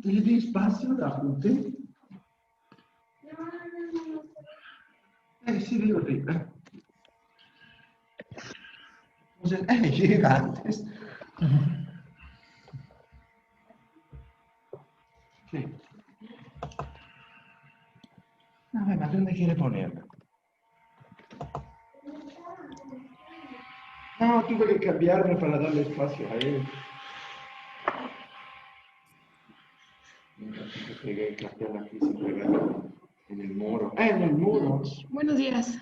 ¿Tiene espacio la apunte? Sí, digo, sí. Entonces, llega antes. Sí. A ver, ¿dónde quiere ponerlo? No, tuve que cambiarme para darle espacio a él. Pegué el cartel aquí sin pegarlo en el muro. En el muro! Buenos días.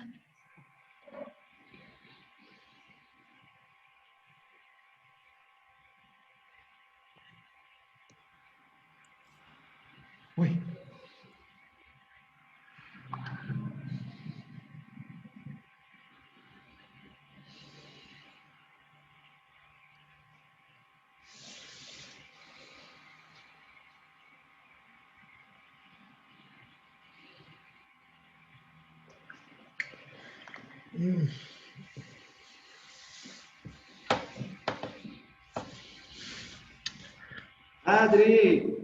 Uy. Adri.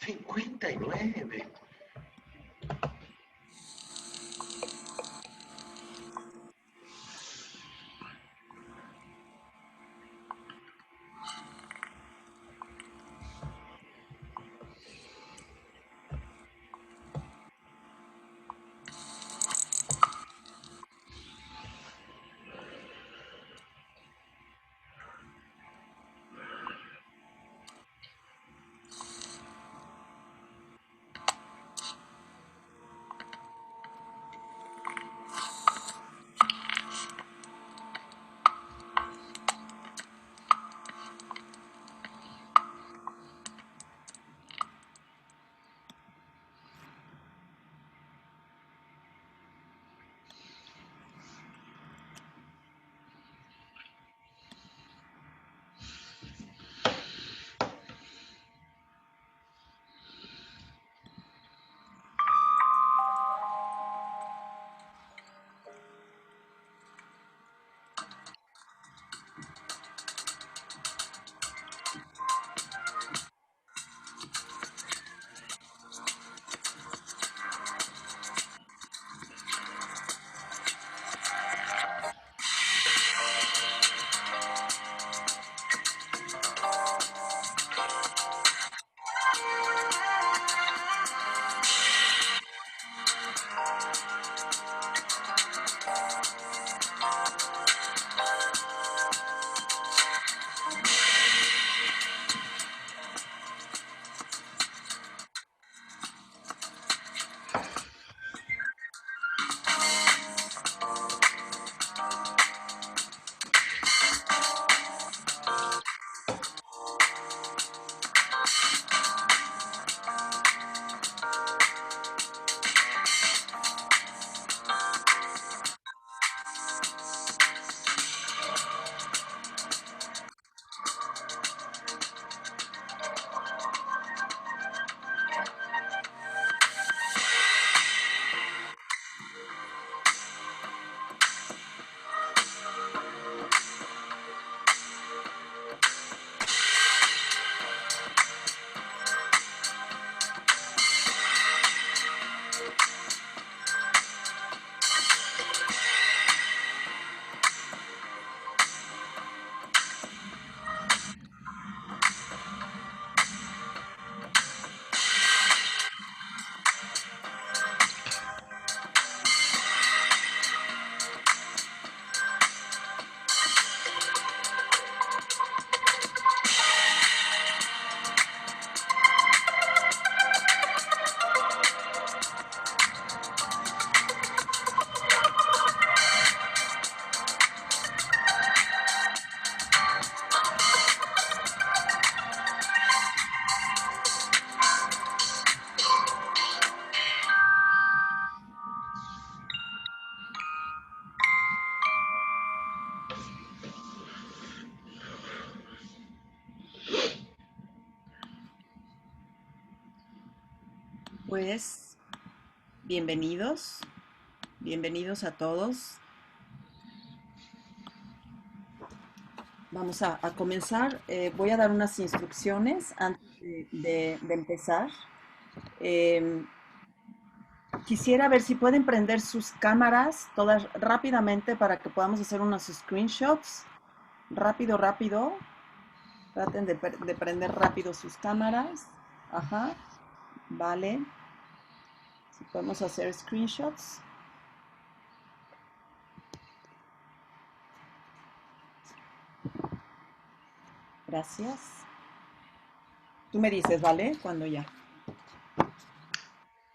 $59. Pues bienvenidos a todos. Vamos a comenzar. Voy a dar unas instrucciones antes de empezar. Quisiera ver si pueden prender sus cámaras todas rápidamente para que podamos hacer unos screenshots. Rápido, rápido. Traten de prender rápido sus cámaras. Ajá. Vale. Si podemos hacer screenshots. Gracias. Tú me dices, ¿vale? Cuando ya.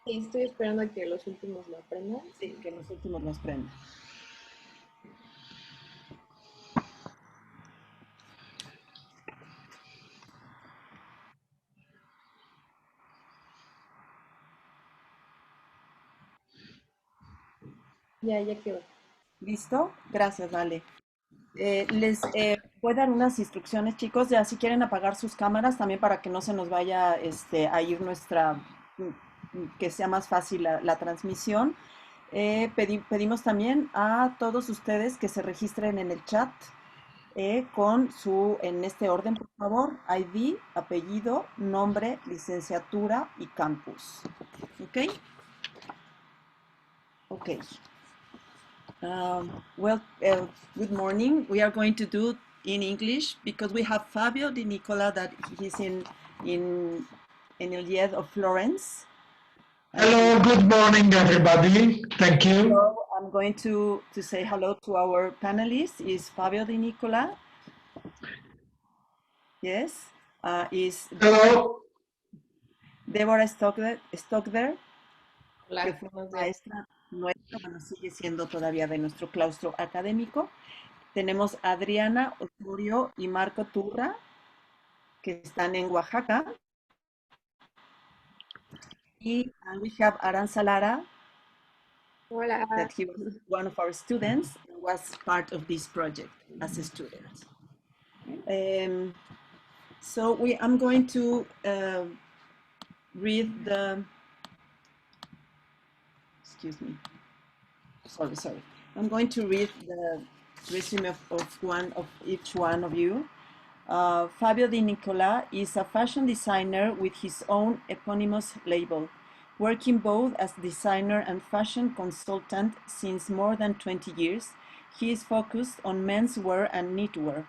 Sí, estoy esperando a que los últimos lo aprendan. Sí, que los últimos los prendan. Ya quedó. ¿Listo? Gracias, vale. Les voy a dar unas instrucciones, chicos, ya si quieren apagar sus cámaras también para que no se nos vaya a ir que sea más fácil la transmisión. Pedimos también a todos ustedes que se registren en el chat en este orden, por favor, ID, apellido, nombre, licenciatura y campus. ¿Ok? Ok. Good morning. We are going to do in English because we have Fabio de Nicola that he's in el IED of Florence. Hello, good morning, everybody. Thank you. So I'm going to say hello to our panelists. Is Fabio de Nicola? Yes. Is Hello. Deborah Stockder, Hola, que fue buenos días. maestra nuestra, bueno, sigue siendo todavía de nuestro claustro académico. Tenemos a Adriana Osorio y Marco Turra, que están en Oaxaca. Y we have Aranza Lara, Hola. that he was one of our students and was part of this project as a student. So I'm going to read excuse me. Sorry. I'm going to read the resume of each one of you. Fabio de Nicola is a fashion designer with his own eponymous label, working both as designer and fashion consultant since more than 20 years. He is focused on menswear and knitwear.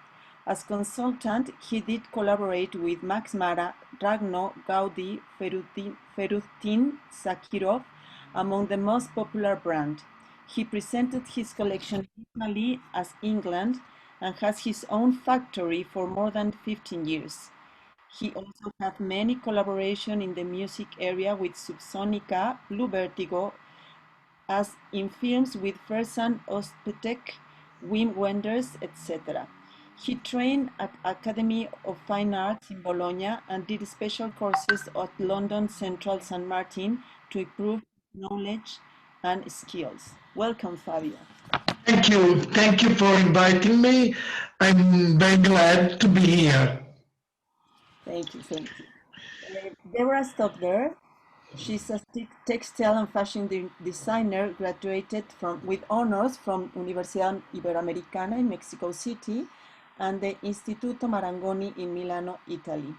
As consultant, he did collaborate with Max Mara, Ragno, Gaudi, Ferrutin, Sakirov, among the most popular brands. He presented his collection in Italy as England and has his own factory for more than 15 years. He also had many collaborations in the music area with Subsonica, Blue Vertigo, as in films with Fersan Özpetek, Wim Wenders, etc. He trained at Academy of Fine Arts in Bologna and did special courses at London Central St. Martin to improve knowledge and skills. Welcome, Fabio. Thank you. Thank you for inviting me. I'm very glad to be here. Thank you. Deborah Stockder, she's a textile and fashion designer, graduated with honors from Universidad Iberoamericana in Mexico City and the Istituto Marangoni in Milano, Italy.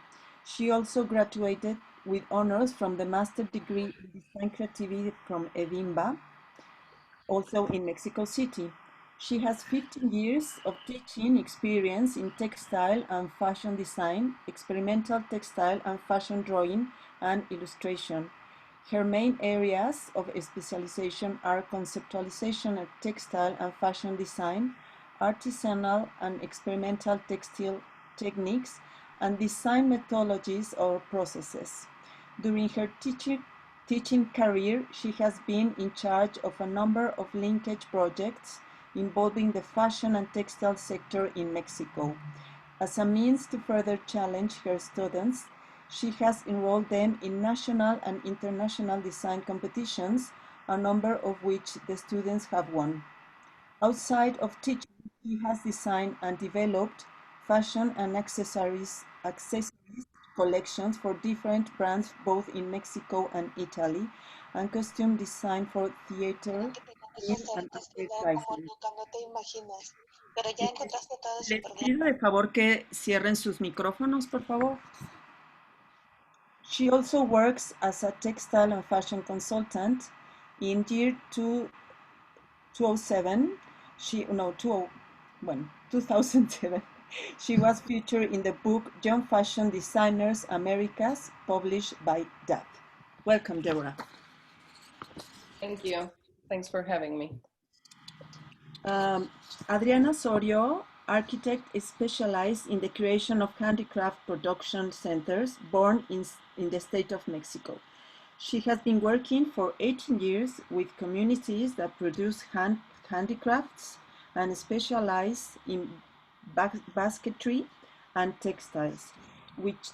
She also graduated with honors from the master degree in design creativity from Edimba, also in Mexico City. She has 15 years of teaching experience in textile and fashion design, experimental textile and fashion drawing, and illustration. Her main areas of specialization are conceptualization of textile and fashion design, artisanal and experimental textile techniques, and design methodologies or processes. During her teaching career, she has been in charge of a number of linkage projects involving the fashion and textile sector in Mexico. As a means to further challenge her students, she has enrolled them in national and international design competitions, a number of which the students have won. Outside of teaching, she has designed and developed fashion and accessories collections for different brands both in Mexico and Italy, and costume design for theater, film, and advertising. Les pido de favor que cierren sus micrófonos, por favor. She also works as a textile and fashion consultant. In year 2007, 2007, she was featured in the book Young Fashion Designers Americas, published by DAP. Welcome, Deborah. Thank you. Thanks for having me. Adriana Osorio, architect, is specialized in the creation of handicraft production centers born in the state of Mexico. She has been working for 18 years with communities that produce handicrafts and specialize in basketry and textiles, with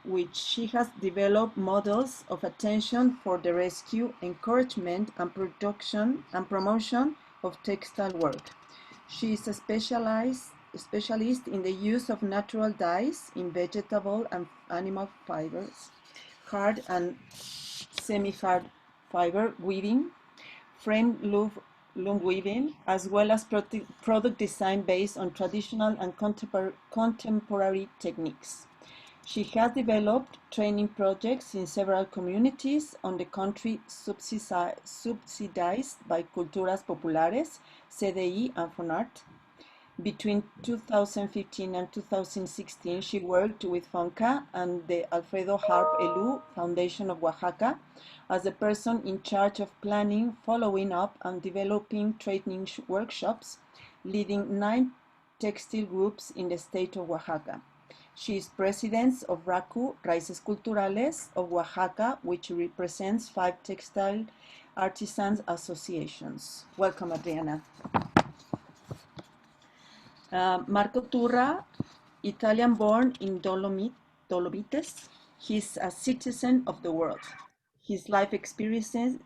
which she has developed models of attention for the rescue, encouragement, and production and promotion of textile work. She is a specialist in the use of natural dyes in vegetable and animal fibers, hard and semi-hard fiber weaving, frame loom weaving, as well as product design based on traditional and contemporary techniques. She has developed training projects in several communities on the country subsidized by Culturas Populares, CDI, and FONART. Between 2015 and 2016, she worked with FONCA and the Alfredo Harp Elú Foundation of Oaxaca as the person in charge of planning, following up, and developing training workshops, leading 9 textile groups in the state of Oaxaca. She is president of RACU, Raíces Culturales of Oaxaca, which represents 5 textile artisans associations. Welcome, Adriana. Marco Turra, Italian-born in Dolomites, he's a citizen of the world. His life experiences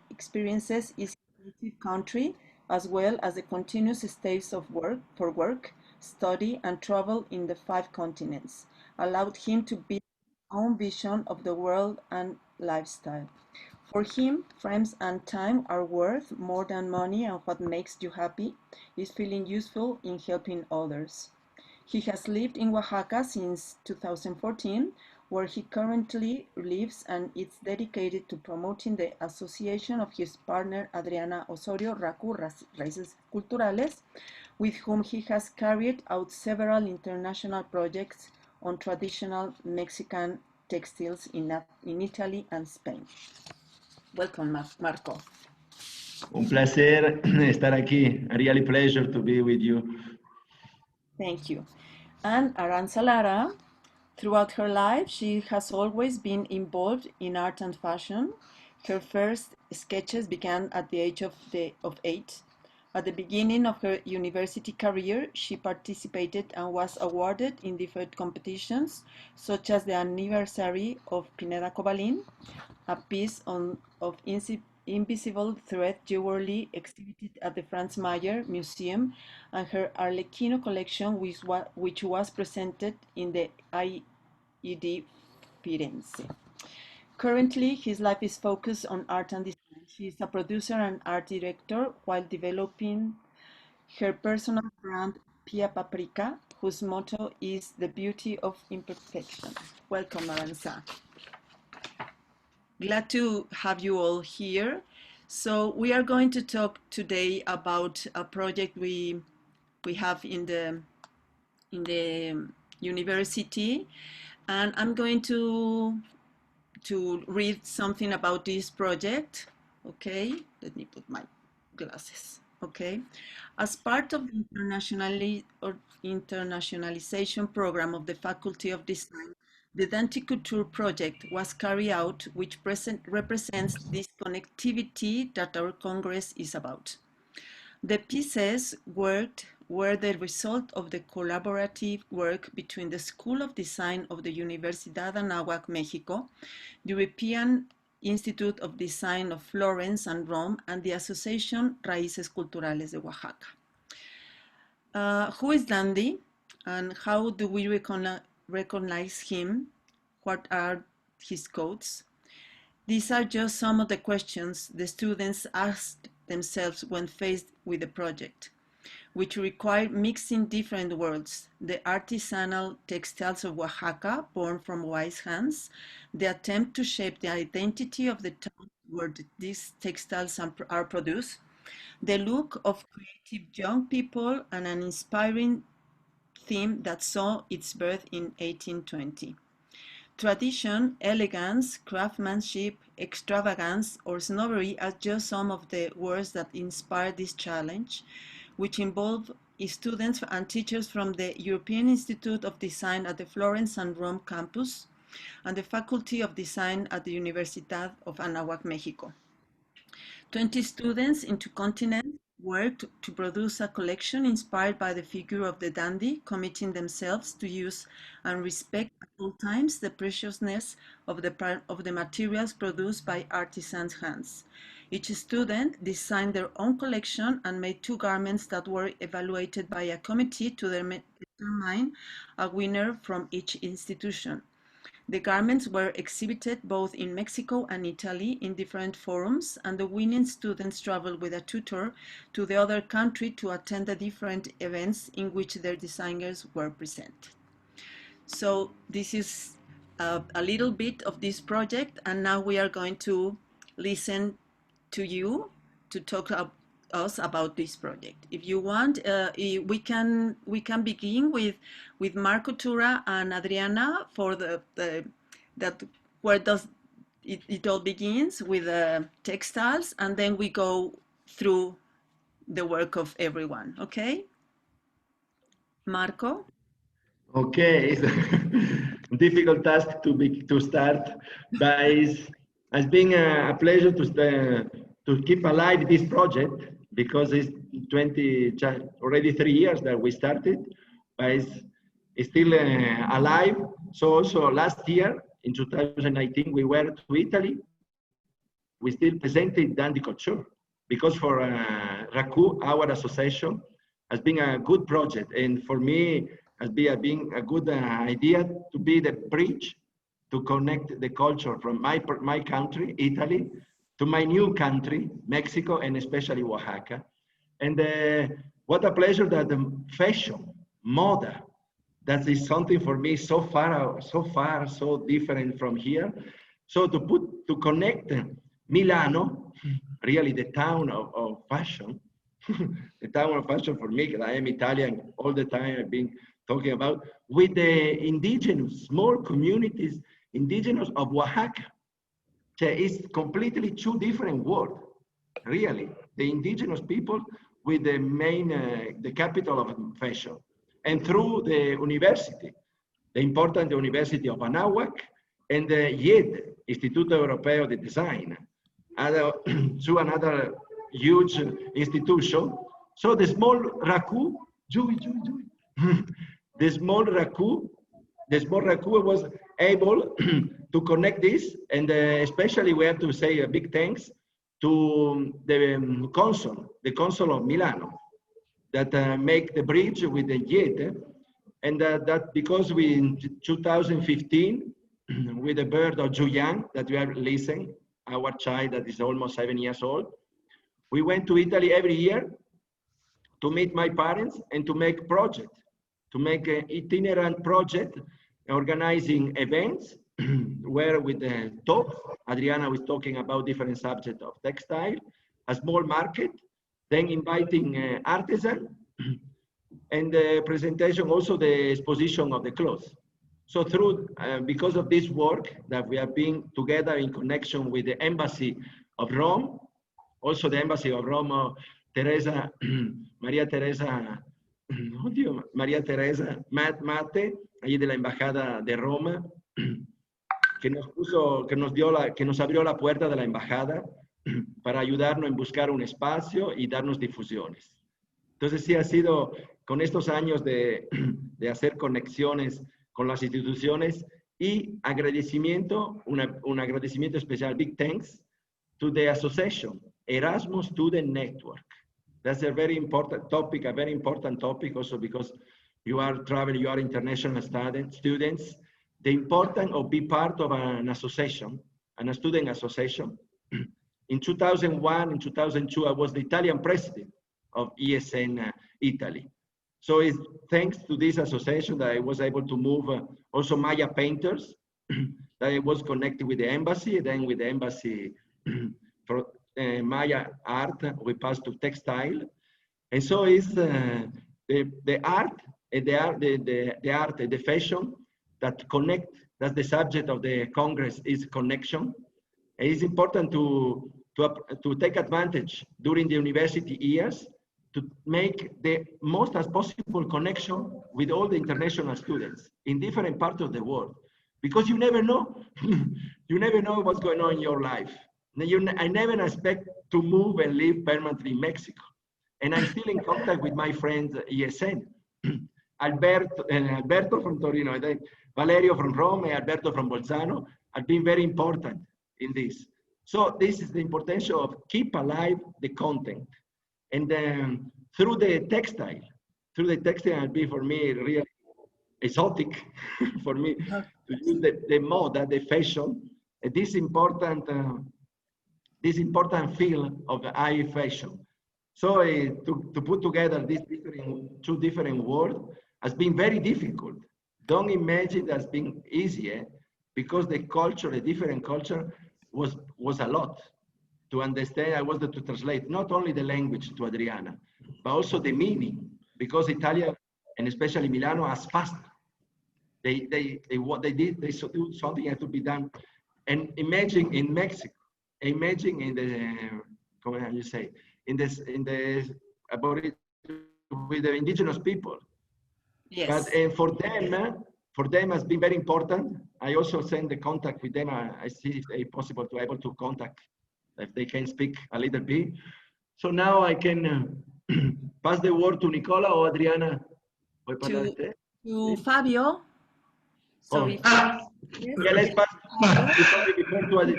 is native country, as well as the continuous stays of work, study, and travel in the 5 continents, allowed him to build his own vision of the world and lifestyle. For him, friends and time are worth more than money, and what makes you happy is feeling useful in helping others. He has lived in Oaxaca since 2014, where he currently lives, and is dedicated to promoting the association of his partner Adriana Osorio, RACU, Raíces Culturales, with whom he has carried out several international projects on traditional Mexican textiles in Italy and Spain. Welcome, Marco. Un placer estar aquí. A really pleasure to be with you. Thank you. And Aranza Lara, throughout her life, she has always been involved in art and fashion. Her first sketches began at the age of 8. At the beginning of her university career, she participated and was awarded in different competitions, such as the anniversary of Pineda Cobalin, a piece of invisible thread jewelry exhibited at the Franz Mayer Museum, and her Arlecchino collection, which was presented in the IED Firenze. Currently, his life is focused on art and design. She is a producer and art director while developing her personal brand, Pia Paprika, whose motto is the beauty of imperfection. Welcome, Aranza. Glad to have you all here. So we are going to talk today about a project we have in the university, and I'm going to read something about this project. Okay, let me put my glasses. Okay, as part of the internationalization program of the Faculty of Design, the Couture project was carried out, which represents this connectivity that our Congress is about. The pieces were the result of the collaborative work between the School of Design of the Universidad Anáhuac, Mexico, the European Institute of Design of Florence and Rome, and the Association Raíces Culturales de Oaxaca. Who is Dandy, and how do we recognize him? What are his codes? These are just some of the questions the students asked themselves when faced with the project, which require mixing different worlds: the artisanal textiles of Oaxaca, born from wise hands, the attempt to shape the identity of the town where these textiles are produced, the look of creative young people, and an inspiring theme that saw its birth in 1820. Tradition, elegance, craftsmanship, extravagance, or snobbery are just some of the words that inspire this challenge, which involve students and teachers from the European Institute of Design at the Florence and Rome campus and the Faculty of Design at the Universidad of Anáhuac, Mexico. 20 students in 2 continents worked to produce a collection inspired by the figure of the dandy, committing themselves to use and respect at all times the preciousness of the materials produced by artisans' hands. Each student designed their own collection and made 2 garments that were evaluated by a committee to determine a winner from each institution. The garments were exhibited both in Mexico and Italy in different forums, and the winning students traveled with a tutor to the other country to attend the different events in which their designers were present. So this is a little bit of this project, and now we are going to listen to you to talk us about this project. If you want, we can begin with Marco, Turra, and Adriana for where does it all begins with textiles, and then we go through the work of everyone. Okay, Marco. Okay, it's a difficult task to start, but it's been a pleasure to keep alive this project, because it's already 3 years that we started, but it's still alive. So also last year in 2019 we were to Italy. We still presented Dandy Couture, because for RACU, our association, has been a good project, and for me has been a good idea to be the bridge to connect the culture from my country, Italy, to my new country, Mexico, and especially Oaxaca. And what a pleasure that the fashion, moda, that is something for me so far, so different from here. So to connect Milano, really the town of fashion, the town of fashion for me, because I am Italian all the time, I've been talking about, with the indigenous, small communities, indigenous of Oaxaca. So it's completely 2 different worlds, really. The indigenous people with the main, the capital of fashion. And through the university, the important University of Anáhuac, and the IED, Istituto Europeo de Design, through another huge institution. So the small RACU, the small RACU was able to connect this, and especially we have to say a big thanks to the consul of Milano, that make the bridge with the IED, and that because we in 2015, with the birth of Julian that we are listening, our child that is almost 7 years old, we went to Italy every year to meet my parents and to make project, to make an itinerant project, organizing events where with the talk, Adriana was talking about different subjects of textile, a small market, then inviting artisan, and the presentation, also the exposition of the clothes. So through, because of this work that we have been together in connection with the Embassy of Rome, also the Embassy of Rome, María Teresa Mate, allí de la Embajada de Roma, que nos abrió la puerta de la embajada para ayudarnos en buscar un espacio y darnos difusiones. Entonces sí ha sido con estos años de hacer conexiones con las instituciones y agradecimiento, un agradecimiento especial, big thanks to the association, Erasmus Student Network. That's a very important topic also because you are traveling, you are international students, the importance of be part of an association, a student association. In 2001 and 2002, I was the Italian president of ESN Italy. So it's thanks to this association that I was able to move also Maya painters, that I was connected with the embassy, then with the embassy for Maya art, we passed to textile. And so it's the art and the art and the fashion that connect, that's the subject of the Congress, is connection. And it's important to take advantage during the university years to make the most as possible connection with all the international students in different parts of the world. Because you never know, you never know what's going on in your life. I never expect to move and live permanently in Mexico. And I'm still in contact with my friends ESN. Alberto from Torino, Valerio from Rome, and Alberto from Bolzano have been very important in this. So this is the importance of keep alive the content. And then through the textile will be for me really exotic for me to use the moda, the fashion, this important field of high fashion. So to put together these two different worlds has been very difficult. Don't imagine that's been easier because the culture, the different culture was a lot to understand. I was there to translate not only the language to Adriana, but also the meaning, because Italia and especially Milano as fast. What they did, they do something had to be done. And imagine in Mexico, imagine in the, how you say, about it with the indigenous people. Yes. But and for them has been very important. I also send the contact with them. I see if it's possible to able to contact if they can speak a little bit. So now I can pass the word to Nicola or Adriana. To Fabio. Sorry. Yeah, let's pass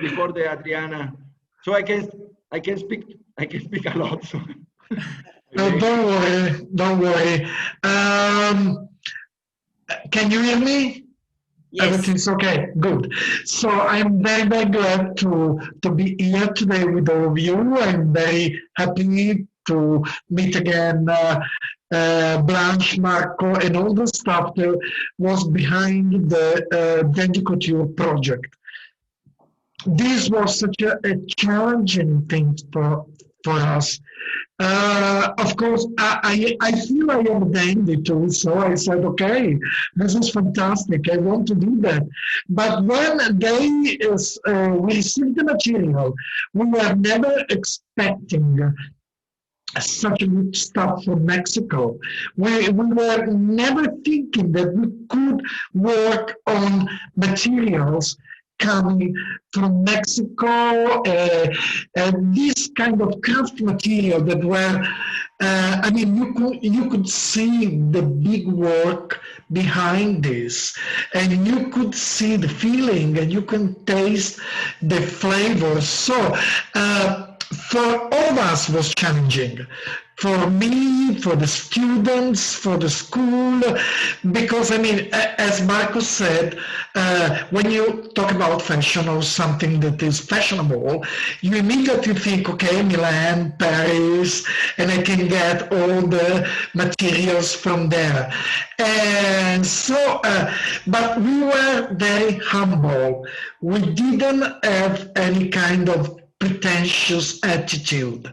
before the Adriana. So I can speak a lot. So. No, don't worry. Can you hear me? Yes. Everything's okay. Good. So I'm very, very glad to be here today with all of you. I'm very happy to meet again Blanche, Marco, and all the stuff that was behind the Couture project. This was such a challenging thing for us. Of course, I feel I am dandy too, so I said, okay, this is fantastic, I want to do that. But when we received the material, we were never expecting such good stuff from Mexico. We were never thinking that we could work on materials coming from Mexico, and this kind of craft material that were, I mean, you could see the big work behind this, and you could see the feeling, and you can taste the flavors. So for all of us was challenging. For me, for the students, for the school, because I mean, as Marco said, when you talk about fashion or something that is fashionable, you immediately think, okay, Milan, Paris, and I can get all the materials from there. And so, but we were very humble. We didn't have any kind of pretentious attitude,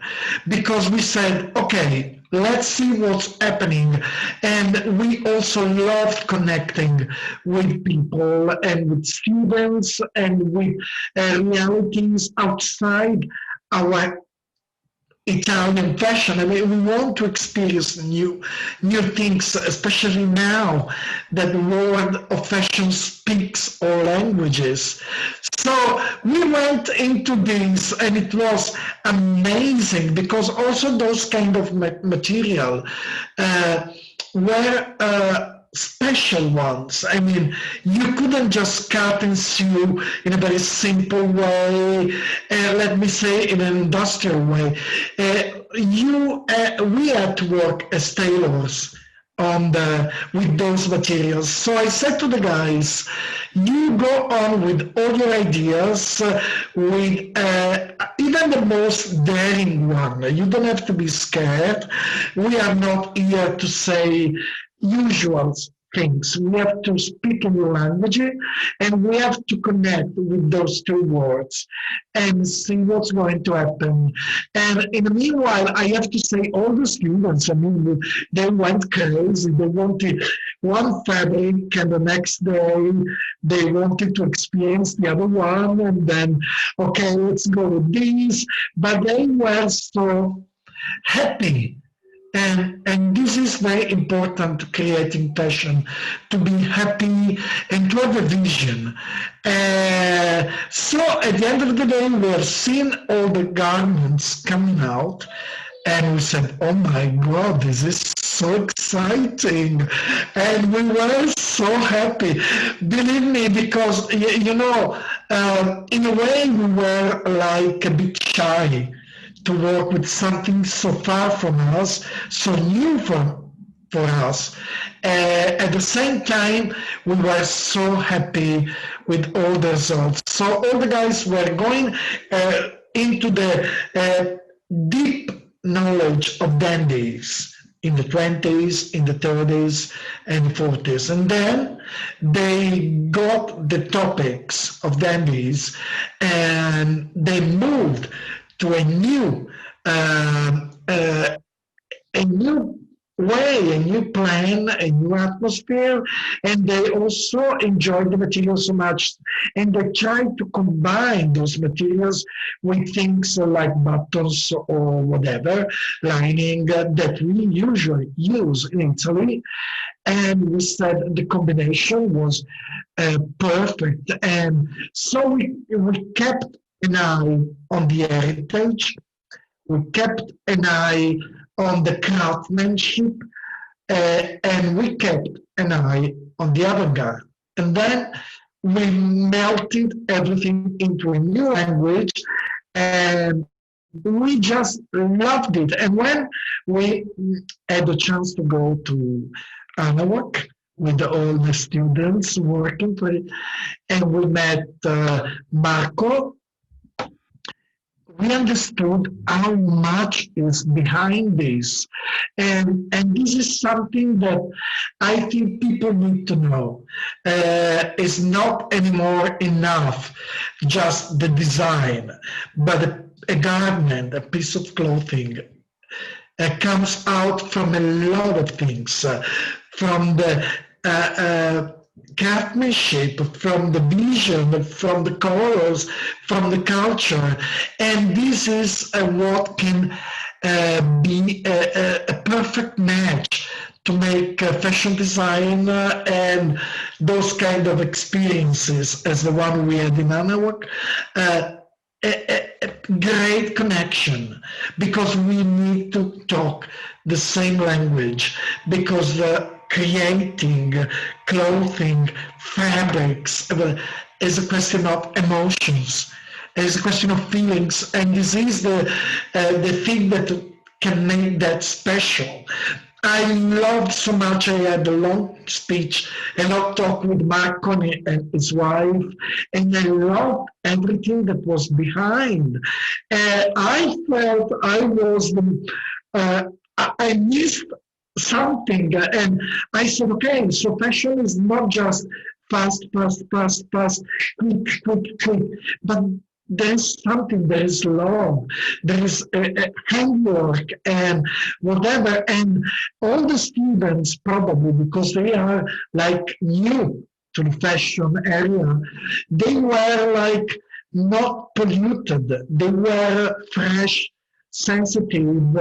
because we said, okay, let's see what's happening. And we also loved connecting with people and with students and with realities outside our Italian fashion. I mean, we want to experience new things, especially now that the world of fashion speaks all languages. So we went into this, and it was amazing, because also those kind of material were special ones. I mean, you couldn't just cut and sew in a very simple way, let me say in an industrial way. We had to work as tailors with those materials. So I said to the guys, you go on with all your ideas, with even the most daring one. You don't have to be scared. We are not here to say usual things. We have to speak a new language, and we have to connect with those two words and see what's going to happen. And in the meanwhile, I have to say all the students, I mean, they went crazy. They wanted one fabric, and the next day they wanted to experience the other one, and then, okay, let's go with this. But they were so happy. And this is very important to creating passion, to be happy and to have a vision. So at the end of the day, we have seen all the garments coming out, and we said, oh my God, this is so exciting. And we were so happy. Believe me, because, you know, in a way we were like a bit shy to work with something so far from us, so new for us. At the same time, we were so happy with all the results. So all the guys were going into the deep knowledge of dandies in the 20s, in the 30s, and 40s. And then they got the topics of dandies, and they moved to a new way, a new plan, a new atmosphere, and they also enjoyed the material so much, and they tried to combine those materials with things like buttons or whatever, lining that we usually use in Italy, and we said the combination was perfect, and so we kept an eye on the heritage, we kept an eye on the craftsmanship, and we kept an eye on the avant-garde. And then we melted everything into a new language, and we just loved it. And when we had the chance to go to Arawak with all the students working for it, and we met Marco, we understood how much is behind this. And this is something that I think people need to know. It's not anymore enough just the design, but a garment, a piece of clothing, comes out from a lot of things, from the craftsmanship, from the vision, from the colors, from the culture. And this is what can be a perfect match to make fashion design and those kind of experiences as the one we had in Arawak. A great connection, because we need to talk the same language, because creating clothing, fabrics is a question of emotions, is a question of feelings, and this is the thing that can make that special. I loved so much. I had a long speech, a long talk with Marco and his wife, and I loved everything that was behind. I felt I was I missed something, and I said, okay, so fashion is not just fast, quick, but there's something that is long, there is a handwork and whatever, and all the students probably, because they are like new to the fashion area, they were like not polluted, they were fresh, sensitive,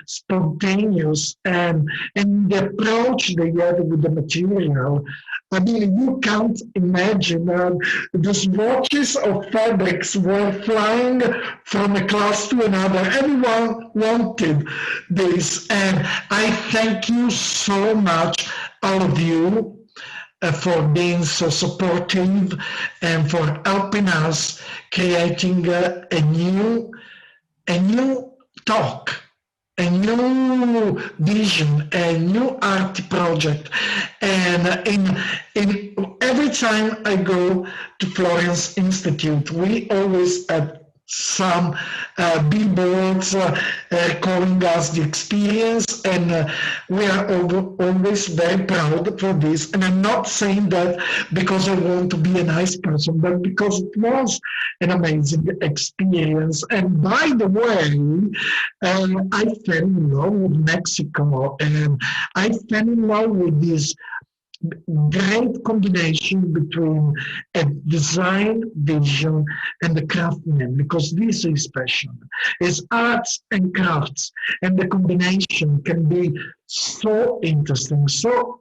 spontaneous, and the approach they had with the material. I mean, you can't imagine the swatches of fabrics were flying from a class to another. Everyone wanted this, and I thank you so much, all of you, for being so supportive and for helping us creating a new talk a new vision, a new art project. And in every time I go to Florence Institute, we always had some billboards calling us the experience, and we are always very proud for this. And I'm not saying that because I want to be a nice person, but because it was an amazing experience. And by the way, I fell in love with Mexico, and I fell in love with this great combination between a design vision and the craftsman, because this is passion. It's arts and crafts, and the combination can be so interesting. So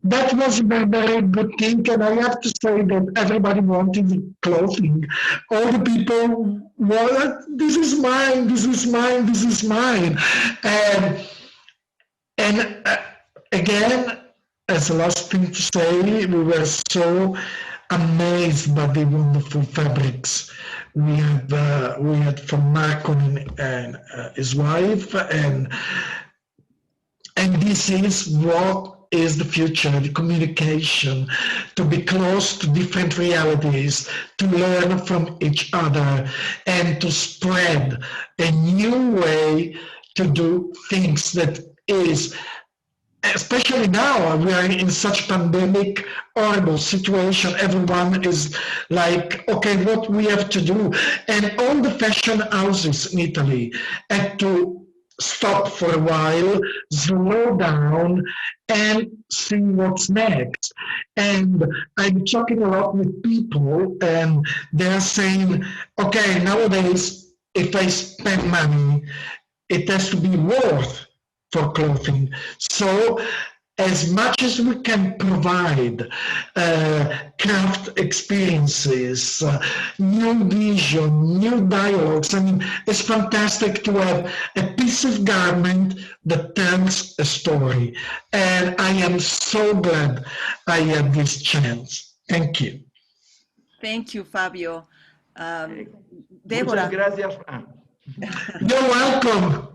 that was a very good thing, and I have to say that everybody wanted clothing. All the people, well, this is mine, this is mine, this is mine. And again, as a last thing to say, we were so amazed by the wonderful fabrics we had from Marco and his wife, and this is what is the future, the communication, to be close to different realities, to learn from each other, and to spread a new way to do things that is, especially now we are in such pandemic horrible situation. Everyone is like, okay, what we have to do, and all the fashion houses in Italy had to stop for a while, slow down, and see what's next. And I'm talking a lot with people, and they're saying, okay, nowadays if I spend money, it has to be worth for clothing. So as much as we can provide craft experiences, new vision, new dialogues, I mean, it's fantastic to have a piece of garment that tells a story. And I am so glad I had this chance. Thank you. Thank you, Fabio. Muchas Deborah. gracias. You're welcome.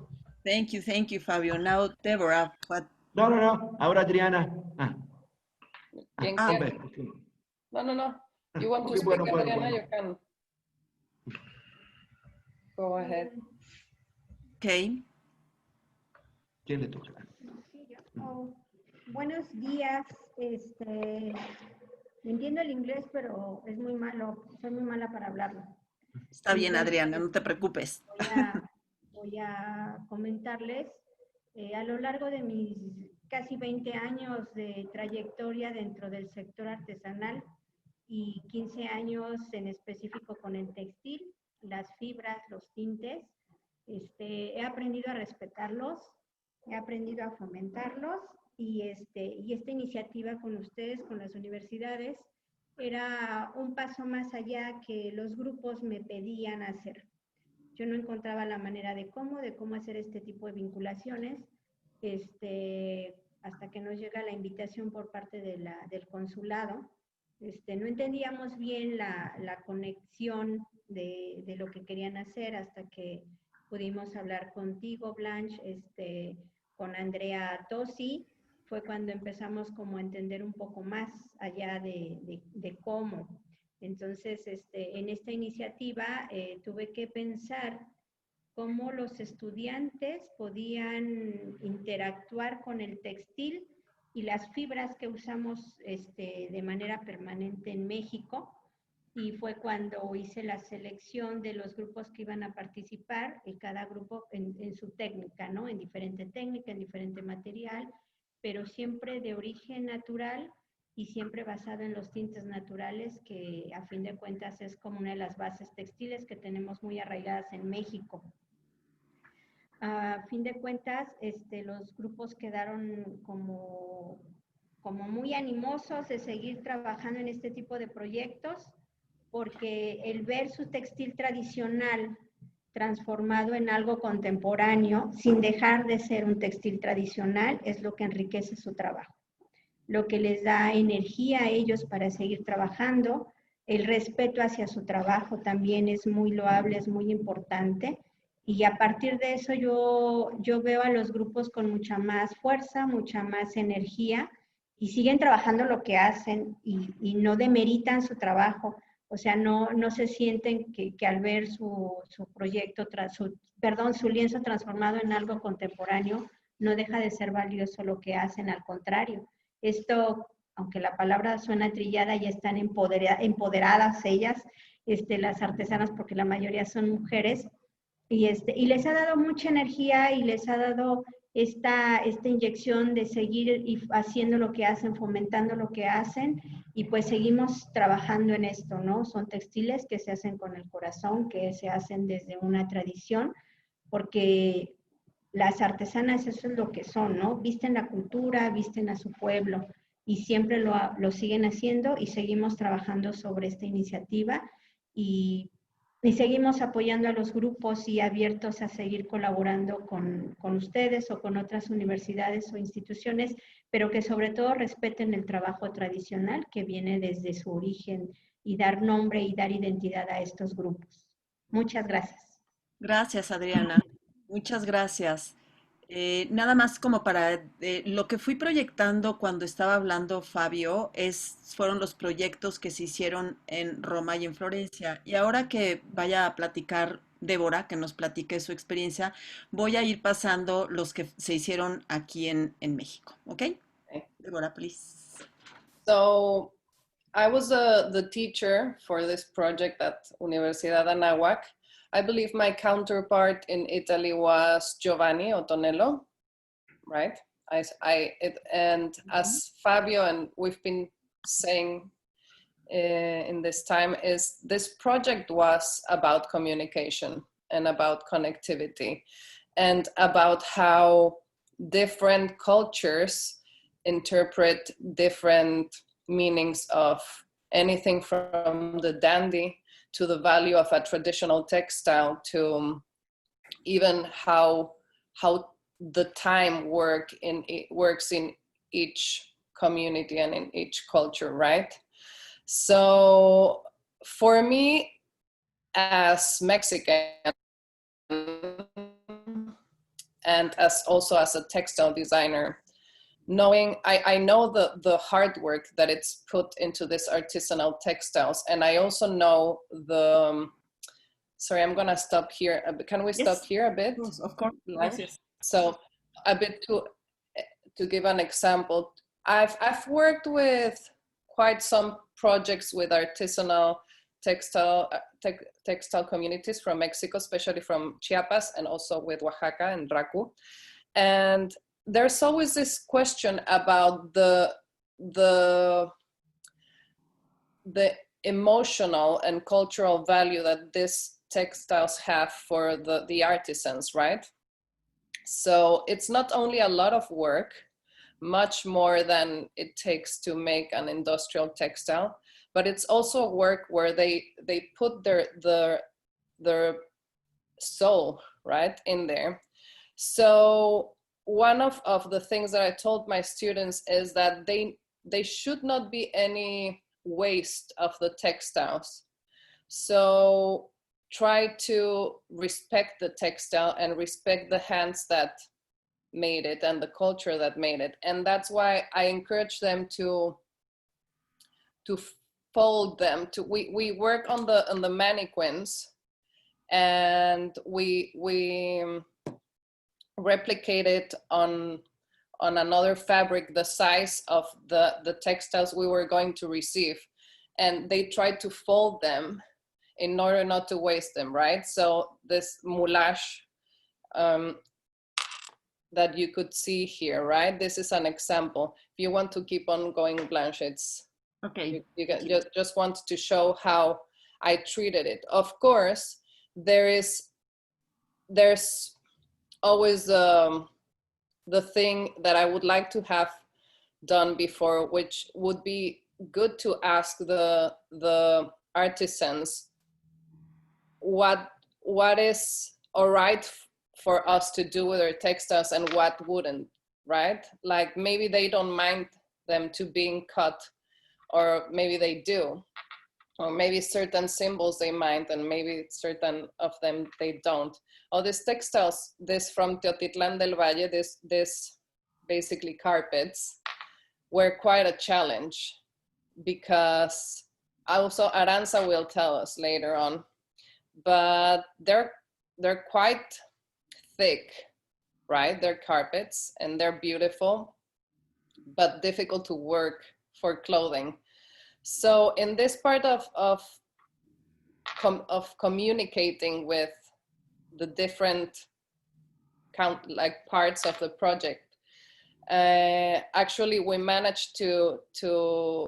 Thank you, Fabio. Now, Deborah, what? No. Ahora Adriana. ¿Quién Ah, quiere? No. You want to speak, Adriana? You can. Go ahead. Okay. ¿Quién le toca? Buenos días. Entiendo el inglés, pero es muy malo. Soy muy mala para hablarlo. Está bien, Adriana, no te preocupes. Voy a comentarles, a lo largo de mis casi 20 años de trayectoria dentro del sector artesanal y 15 años en específico con el textil, las fibras, los tintes, he aprendido a respetarlos, he aprendido a fomentarlos, y esta iniciativa con ustedes, con las universidades, era un paso más allá que los grupos me pedían hacer. Yo no encontraba la manera de cómo hacer este tipo de vinculaciones, hasta que nos llega la invitación por parte del consulado. No entendíamos bien la conexión de lo que querían hacer, hasta que pudimos hablar contigo, Blanche, con Andrea Tosi. Fue cuando empezamos como a entender un poco más allá de cómo. Entonces, en esta iniciativa tuve que pensar cómo los estudiantes podían interactuar con el textil y las fibras que usamos de manera permanente en México. Y fue cuando hice la selección de los grupos que iban a participar, y cada grupo en su técnica, ¿no? En diferente técnica, en diferente material, pero siempre de origen natural y siempre basado en los tintes naturales, que a fin de cuentas es como una de las bases textiles que tenemos muy arraigadas en México. A fin de cuentas, los grupos quedaron como muy animosos de seguir trabajando en este tipo de proyectos, porque el ver su textil tradicional transformado en algo contemporáneo, sin dejar de ser un textil tradicional, es lo que enriquece su trabajo. Lo que les da energía a ellos para seguir trabajando. El respeto hacia su trabajo también es muy loable, es muy importante. Y a partir de eso yo veo a los grupos con mucha más fuerza, mucha más energía y siguen trabajando lo que hacen y no demeritan su trabajo. O sea, no se sienten que al ver su proyecto, su lienzo transformado en algo contemporáneo, no deja de ser valioso lo que hacen, al contrario. Esto, aunque la palabra suena trillada, ya están empoderadas ellas, las artesanas, porque la mayoría son mujeres, y les ha dado mucha energía y les ha dado esta inyección de seguir haciendo lo que hacen, fomentando lo que hacen, y pues seguimos trabajando en esto, ¿no? Son textiles que se hacen con el corazón, que se hacen desde una tradición, porque las artesanas eso es lo que son, ¿no? Visten la cultura, visten a su pueblo, y siempre lo siguen haciendo, y seguimos trabajando sobre esta iniciativa, y seguimos apoyando a los grupos y abiertos a seguir colaborando con ustedes o con otras universidades o instituciones, pero que sobre todo respeten el trabajo tradicional que viene desde su origen, y dar nombre y dar identidad a estos grupos. Muchas gracias. Gracias, Adriana. Muchas gracias. Nada más como para lo que fui proyectando cuando estaba hablando Fabio fueron los proyectos que se hicieron en Roma y en Florencia. Y ahora que vaya a platicar Débora, que nos platique su experiencia, voy a ir pasando los que se hicieron aquí en México. ¿Ok? Okay. Débora, please. So I was the teacher for this project at Universidad Anáhuac. I believe my counterpart in Italy was Giovanni Otonello, right? As Fabio and we've been saying in this time, is this project was about communication and about connectivity and about how different cultures interpret different meanings of anything from the dandy to the value of a traditional textile, to even how the time works in each community and in each culture, right? So for me, as Mexican and also as a textile designer, I know the hard work that it's put into this artisanal textiles, and I also know sorry, I'm gonna stop here. Can we stop here a bit? Of course. Yes. So a bit to give an example, I've worked with quite some projects with artisanal textile communities from Mexico, especially from Chiapas, and also with Oaxaca and Raku. And there's always this question about the emotional and cultural value that these textiles have for the artisans, right? So it's not only a lot of work, much more than it takes to make an industrial textile, but it's also work where they put their soul, right, in there. So one of the things that I told my students is that they should not be any waste of the textiles. So try to respect the textile and respect the hands that made it and the culture that made it. And that's why I encourage them to fold them. We work on the mannequins, and we replicate it on another fabric the size of the textiles we were going to receive, and they tried to fold them in order not to waste them, right? So this moulage that you could see here, right? This is an example. If you want to keep on going, Blanche, it's okay. You just want to show how I treated it. Of course, there's always the thing that I would like to have done before, which would be good to ask the artisans what is all right for us to do with our textiles and what wouldn't, right? Like maybe they don't mind them to being cut, or maybe they do. or maybe certain symbols they mind, and maybe certain of them they don't. All these textiles, this from Teotitlán del Valle, this basically carpets, were quite a challenge, because also Aranza will tell us later on, but they're quite thick, right? They're carpets and they're beautiful, but difficult to work for clothing. So in this part of communicating with the different parts of the project, actually we managed to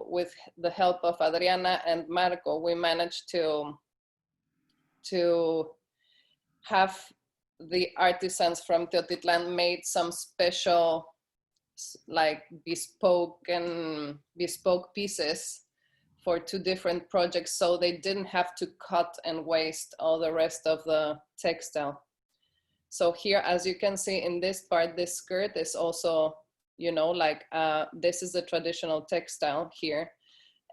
with the help of Adriana and Marco, we managed to have the artisans from Teotitlán made some special like bespoke pieces for 2 different projects, so they didn't have to cut and waste all the rest of the textile. So here, as you can see in this part, this skirt is also, you know, like this is the traditional textile here,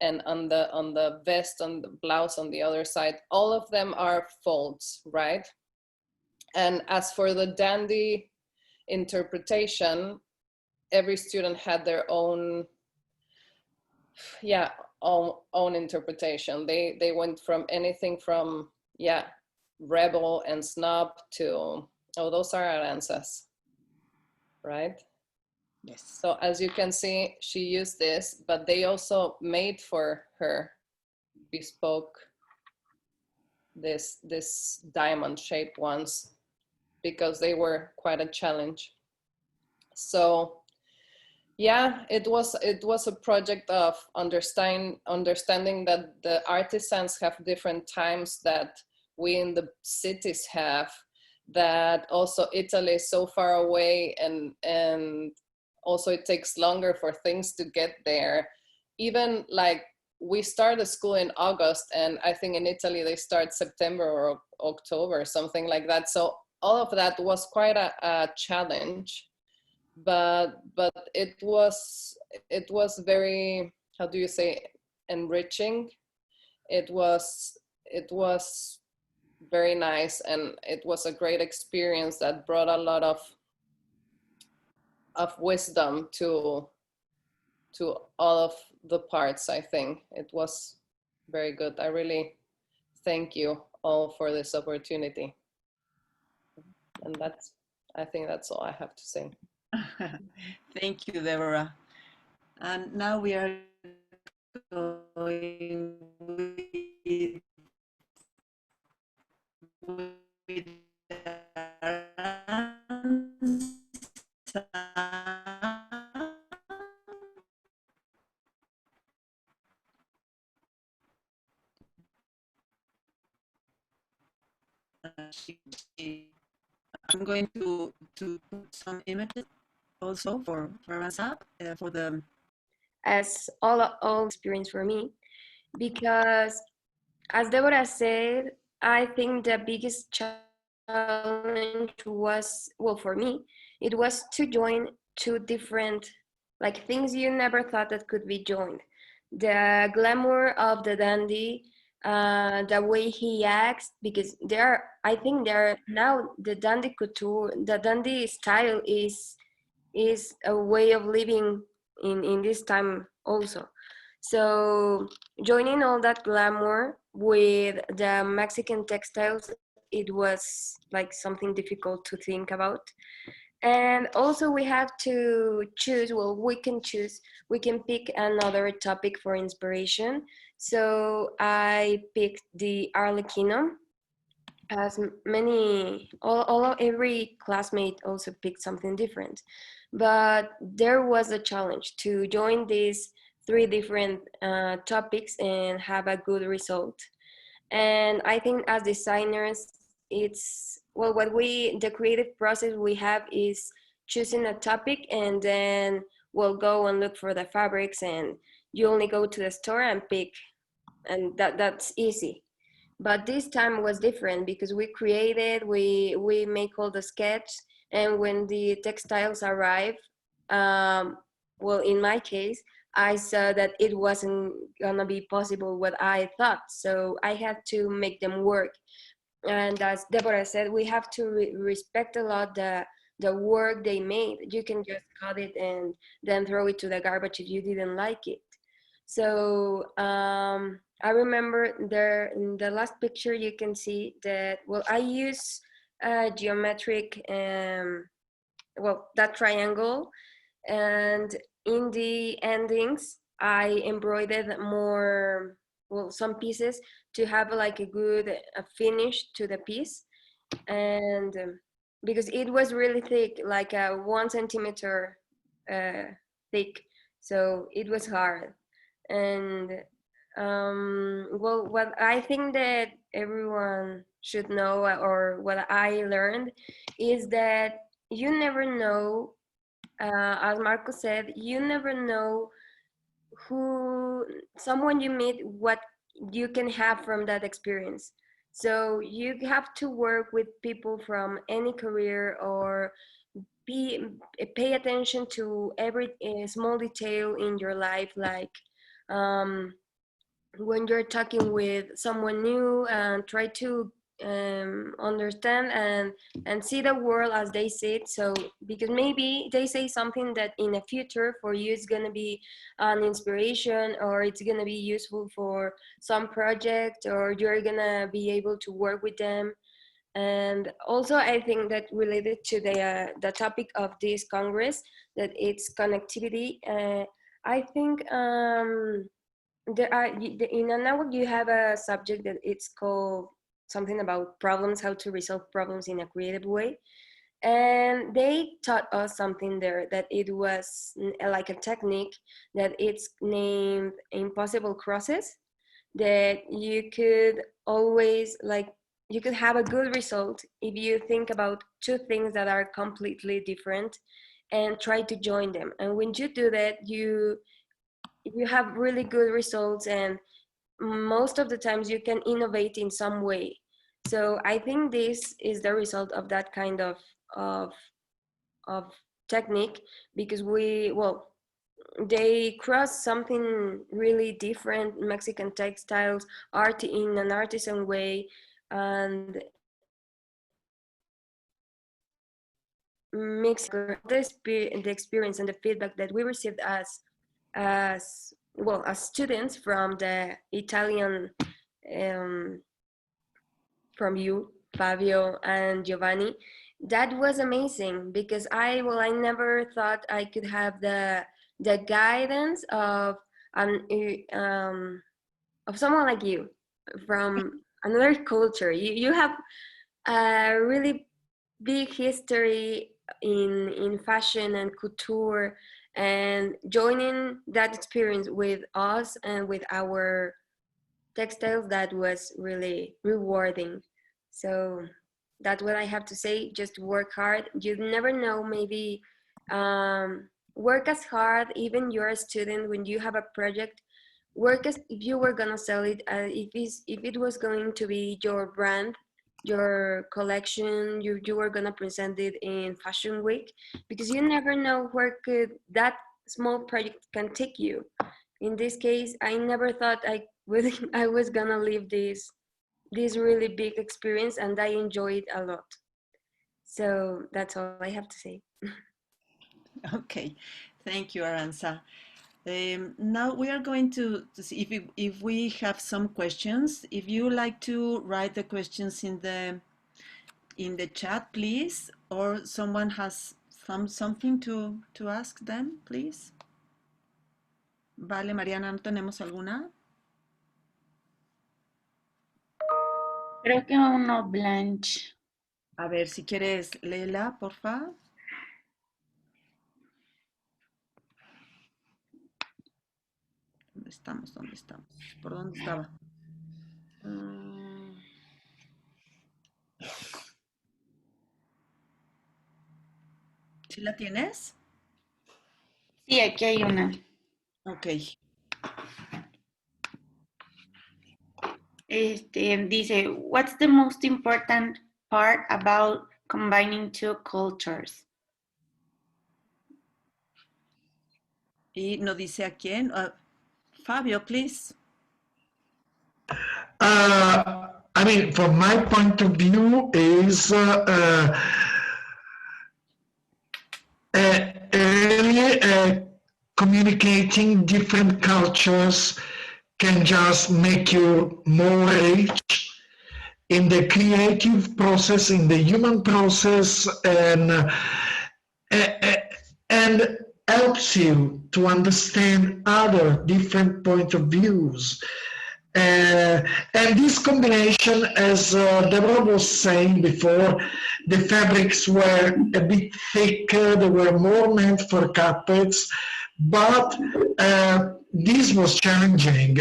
and on the vest, on the blouse on the other side, all of them are folds, right? And as for the dandy interpretation, every student had their own, own interpretation. They went from anything from, rebel and snob to, oh, those are Aranzas, right? Yes. So as you can see, she used this, but they also made for her bespoke this diamond shaped ones, because they were quite a challenge. So yeah, it was a project of understanding that the artisans have different times that we in the cities have, that also Italy is so far away, and also it takes longer for things to get there. Even like we start a school in August, and I think in Italy they start September or October, something like that. So all of that was quite a challenge, but it was very, how do you say, enriching. It was very nice, and it was a great experience that brought a lot of wisdom to all of the parts. I think it was very good. I really thank you all for this opportunity. And I think that's all I have to say. Thank you, Deborah. And now we are going with I'm going to put some images also for Aranza, for the As all experience for me, because as Deborah said, I think the biggest challenge was, well, for me, it was to join 2 different, like, things you never thought that could be joined. The glamour of the dandy, the way he acts, because I think now the dandy couture, the dandy style is a way of living in this time also. So joining all that glamour with the Mexican textiles, it was like something difficult to think about. And also we have to choose, well, we can pick another topic for inspiration. So I picked the Arlequino, as every classmate also picked something different. But there was a challenge to join these 3 different topics and have a good result. And I think as designers, it's, well, the creative process we have is choosing a topic, and then we'll go and look for the fabrics, and you only go to the store and pick, and that's easy. But this time was different, because we make all the sketch, and when the textiles arrive, well, in my case, I saw that it wasn't gonna be possible what I thought. So I had to make them work. And as Deborah said, we have to respect a lot the work they made. You can just cut it and then throw it to the garbage if you didn't like it. So I remember there in the last picture you can see that, well, I use geometric, well, that triangle, and in the endings I embroidered more, well, some pieces to have like a good finish to the piece. And because it was really thick, like a 1 centimeter thick, so it was hard. And well, what I think that everyone should know, or what I learned, is that you never know, as Marco said, you never know who, someone you meet, what you can have from that experience. So you have to work with people from any career, or pay attention to every small detail in your life, like when you're talking with someone new, and try to understand and see the world as they see it. So because maybe they say something that in the future for you is going to be an inspiration, or it's going to be useful for some project, or you're going to be able to work with them. And also I think that related to the topic of this Congress, that it's connectivity, I think there are, in Anáhuac you have a subject that it's called something about problems, how to resolve problems in a creative way. And they taught us something there, that it was like a technique that it's named impossible crosses, that you could always, like, you could have a good result if you think about two things that are completely different and try to join them. And when you do that, you have really good results, and most of the times you can innovate in some way. So I think this is the result of that kind of, of technique, because they cross something really different, Mexican textiles, art in an artisan way, and mix the experience and the feedback that we received as well as students from the Italian, from you, Fabio and Giovanni. That was amazing, because I never thought I could have the guidance of someone like you from another culture. You have a really big history in fashion and couture, and joining that experience with us and with our textiles, that was really rewarding. So that's what I have to say. Just work hard. You never know, maybe work as hard, even you're a student, when you have a project, work as if you were gonna sell it, if it was going to be your brand, your collection, you were gonna present it in Fashion Week, because you never know where could that small project can take you. In this case, I never thought I was gonna live this really big experience, and I enjoyed a lot. So that's all I have to say. Okay, thank you, Aranza. Now we are going to see if we have some questions. If you like to write the questions in the chat, please, or someone has something to ask them, please. Vale, Mariana, ¿no tenemos alguna? Creo que uno, Blanche. A ver, si quieres, léela, porfa. ¿Dónde estamos? ¿Dónde estamos? ¿Por dónde estaba? ¿Sí la tienes? Sí, aquí hay una. Ok. Dice, what's the most important part about combining two cultures? Y no dice a quién. Fabio, please. I mean, from my point of view, is really communicating different cultures can just make you more rich in the creative process, in the human process, and helps you to understand other different point of views. And this combination, as Deborah was saying before, the fabrics were a bit thicker, they were more meant for carpets, but this was challenging.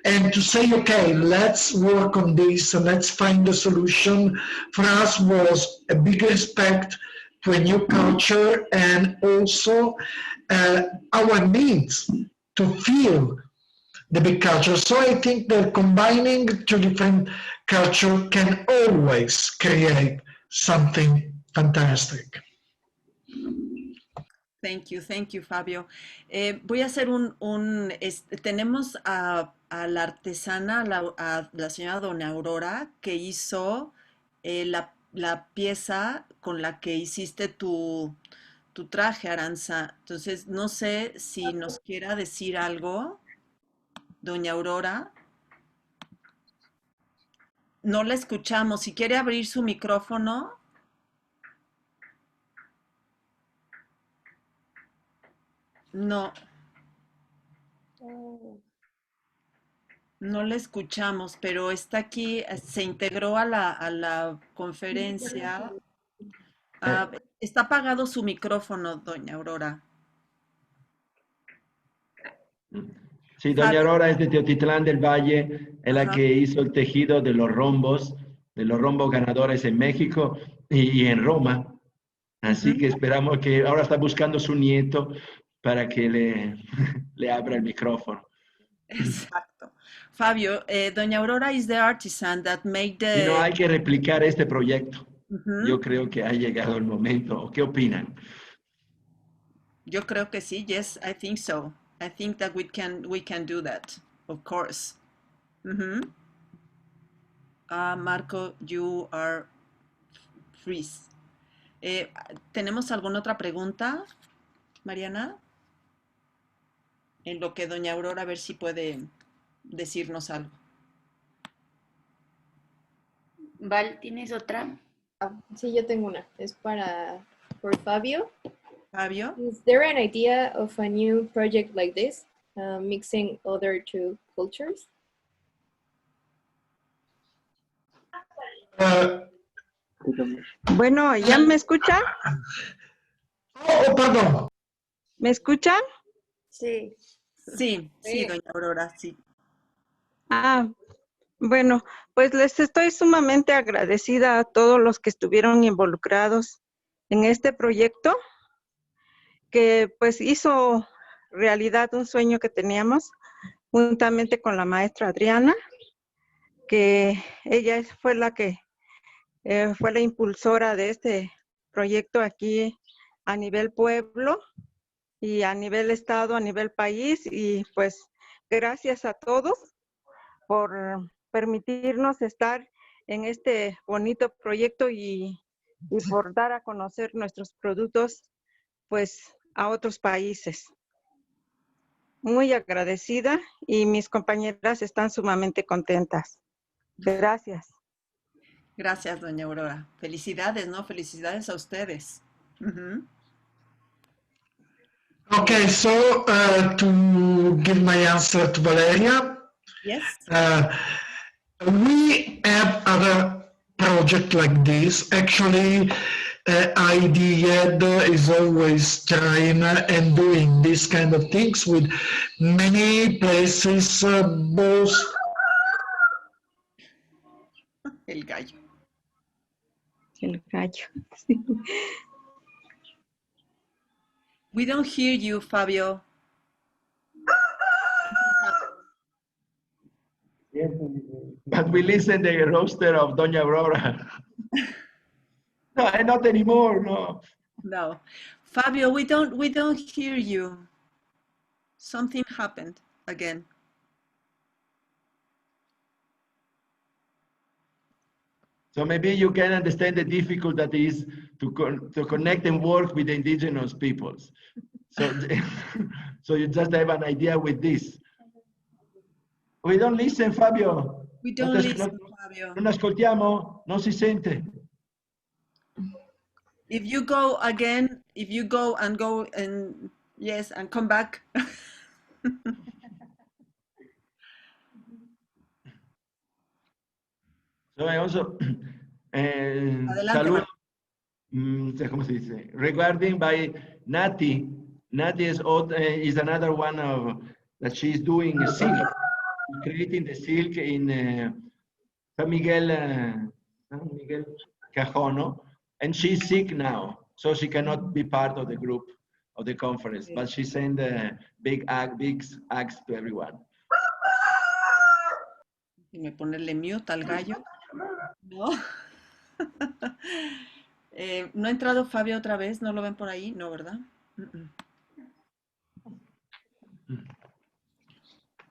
And to say, okay, let's work on this and let's find a solution, for us was a big respect to a new culture and also our needs to feel the big culture. So I think that combining two different cultures can always create something fantastic. Thank you, Fabio. Voy a hacer tenemos a la artesana, a la señora Dona Aurora, que hizo la pieza con la que hiciste tu traje, Aranza. Entonces, no sé si nos quiera decir algo, Doña Aurora. No la escuchamos. Si quiere abrir su micrófono. No. No la escuchamos, pero está aquí, se integró a la conferencia. Está apagado su micrófono, Doña Aurora. Sí, Doña Aurora es de Teotitlán del Valle, es la que hizo el tejido de los rombos ganadores en México y en Roma. Así que esperamos que ahora está buscando su nieto para que le abra el micrófono. Exacto. Fabio, Doña Aurora is the artisan that made the... Y no hay que replicar este proyecto. Yo creo que ha llegado el momento. ¿Qué opinan? Yo creo que sí. Yes, I think so. I think that we can do that, of course. Marco, you are freeze. ¿Tenemos alguna otra pregunta, Mariana? En lo que Doña Aurora a ver si puede decirnos algo. Val, ¿tienes otra? Sí, yo tengo una. Es for Fabio. Fabio? Is there an idea of a new project like this, mixing other two cultures? Bueno, ¿ya me escuchan? Oh, perdón. ¿Me escuchan? Sí. Sí, Doña Aurora, sí. Bueno, pues les estoy sumamente agradecida a todos los que estuvieron involucrados en este proyecto, que pues hizo realidad un sueño que teníamos juntamente con la maestra Adriana, que ella fue la que fue la impulsora de este proyecto aquí a nivel pueblo y a nivel estado, a nivel país, y pues gracias a todos por permitirnos estar en este bonito proyecto y por dar a conocer nuestros productos pues a otros países. Muy agradecida y mis compañeras están sumamente contentas. Gracias. Gracias, Doña Aurora. Felicidades, ¿no? Felicidades a ustedes. Okay, so to give my answer to Valeria. Yes. We have other projects like this. Actually, IDEAD is always trying and doing these kind of things with many places, both. El gallo. El gallo. We don't hear you, Fabio. But we listen to the roster of Doña Aurora. No, not anymore, no. No. Fabio, we don't hear you. Something happened again. So maybe you can understand the difficult that is to connect and work with the indigenous peoples. So, so you just have an idea with this. We don't listen, Fabio. We don't listen, Fabio. Non ascoltiamo, non si sente. If you go again, if you go and yes, and come back. So I also Adelante, saludo, ¿cómo se dice? Regarding by Nati. Nati is another one of that she's doing silk, creating the silk in San Miguel Cajono, and she's sick now, so she cannot be part of the group of the conference. But she sent big hugs to everyone. Déjame ponerle mute al gallo. No. ¿No ha entrado Fabio otra vez? ¿No lo ven por ahí? No, ¿verdad?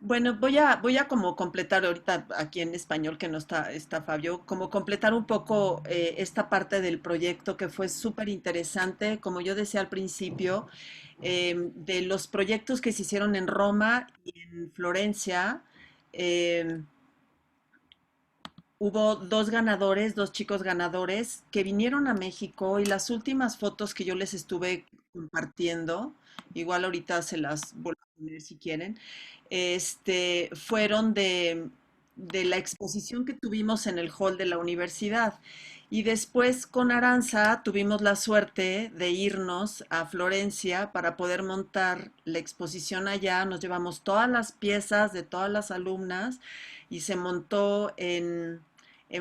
Bueno, voy a como completar ahorita aquí en español que no está Fabio, como completar un poco esta parte del proyecto que fue súper interesante, como yo decía al principio, de los proyectos que se hicieron en Roma y en Florencia. Hubo dos ganadores, dos chicos ganadores que vinieron a México y las últimas fotos que yo les estuve compartiendo, igual ahorita se las vuelvo a poner si quieren, fueron de la exposición que tuvimos en el hall de la universidad. Y después con Aranza tuvimos la suerte de irnos a Florencia para poder montar la exposición allá. Nos llevamos todas las piezas de todas las alumnas y se montó en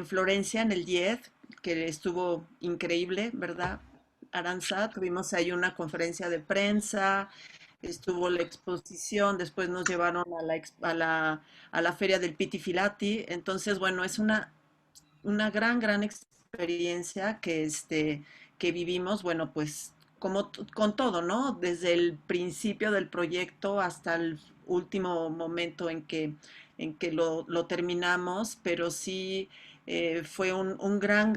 Florencia, en el 10, que estuvo increíble, ¿verdad, Aranza? Tuvimos ahí una conferencia de prensa, estuvo la exposición, después nos llevaron a la feria del Pitti Filati. Entonces, bueno, es una gran experiencia que vivimos, bueno, pues como con todo, ¿no? Desde el principio del proyecto hasta el último momento en que lo terminamos, pero sí fue un gran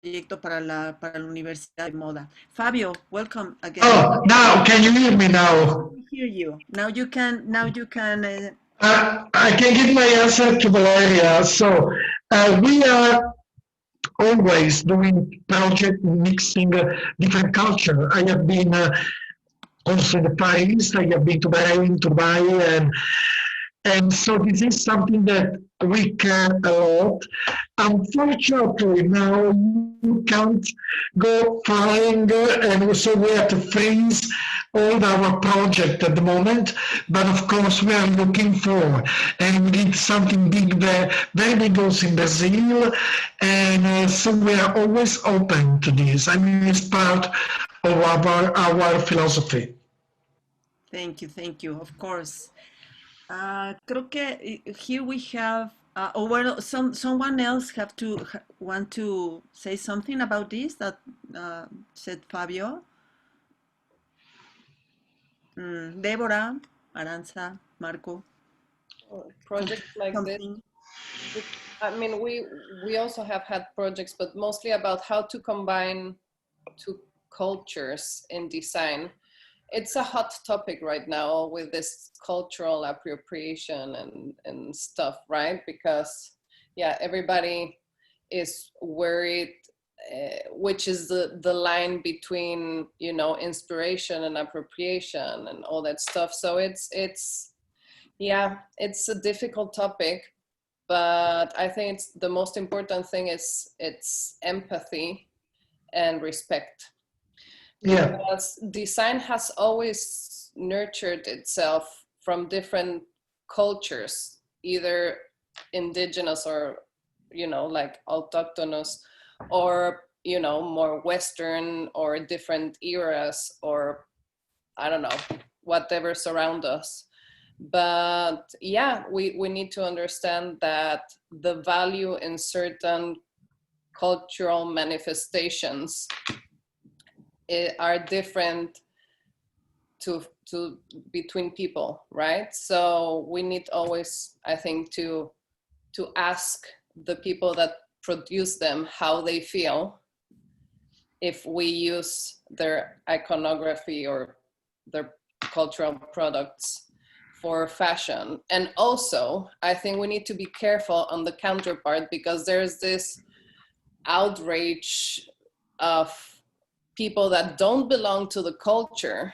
proyecto para la Universidad de Moda. Fabio, welcome again. Oh, now can you hear me now? I hear you. Now you can. I can give my answer to Valeria. So we are always doing project mixing different culture. I have been also in the Far East. I have been to Bahrain, to Dubai, and so this is something that we care a lot. Unfortunately, now you can't go flying, and so we have to freeze all our project at the moment. But of course, we are looking for, and we did something big there, very big also in Brazil, and so we are always open to this. I mean, it's part of our philosophy. Thank you, of course. Creo que here we have, well, someone else want to say something about this that said Fabio. Deborah, Aranza, Marco. Projects like something. This. I mean, we also have had projects, but mostly about how to combine two cultures in design. It's a hot topic right now with this cultural appropriation and stuff, right? Because yeah, everybody is worried which is the line between, you know, inspiration and appropriation and all that stuff. So it's a difficult topic, but I think it's the most important thing is it's empathy and respect. Yeah. Because design has always nurtured itself from different cultures, either indigenous or, you know, like autochthonous, or, you know, more Western or different eras, or I don't know, whatever surround us. But yeah, we need to understand that the value in certain cultural manifestations are different to between people, right? So we need always, I think, to ask the people that produce them how they feel if we use their iconography or their cultural products for fashion. And also, I think we need to be careful on the counterpart, because there's this outrage of people that don't belong to the culture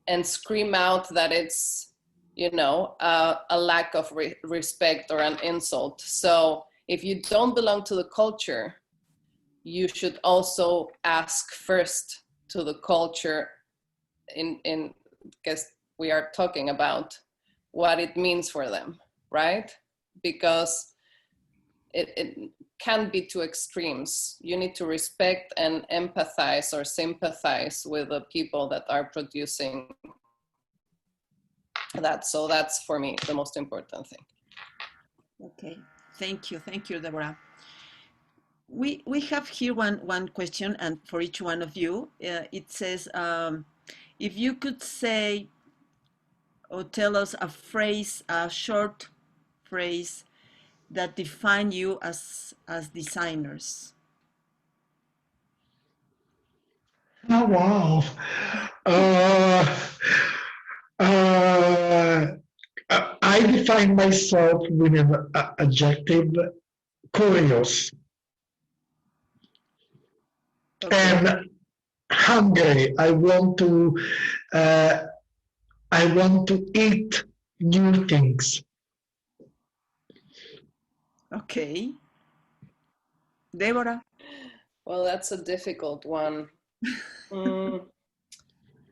and scream out that it's, you know, a lack of respect or an insult. So if you don't belong to the culture, you should also ask first to the culture in because we are talking about what it means for them, right? Because it can't be two extremes. You need to respect and empathize or sympathize with the people that are producing that. So that's, for me, the most important thing. Okay, thank you, Deborah. We have here one question, and for each one of you, it says, if you could say or tell us a phrase, a short phrase that define you as designers. Oh, wow. I define myself with an adjective, curious. Okay. And hungry. I want to eat new things. Okay. Deborah? Well, that's a difficult one.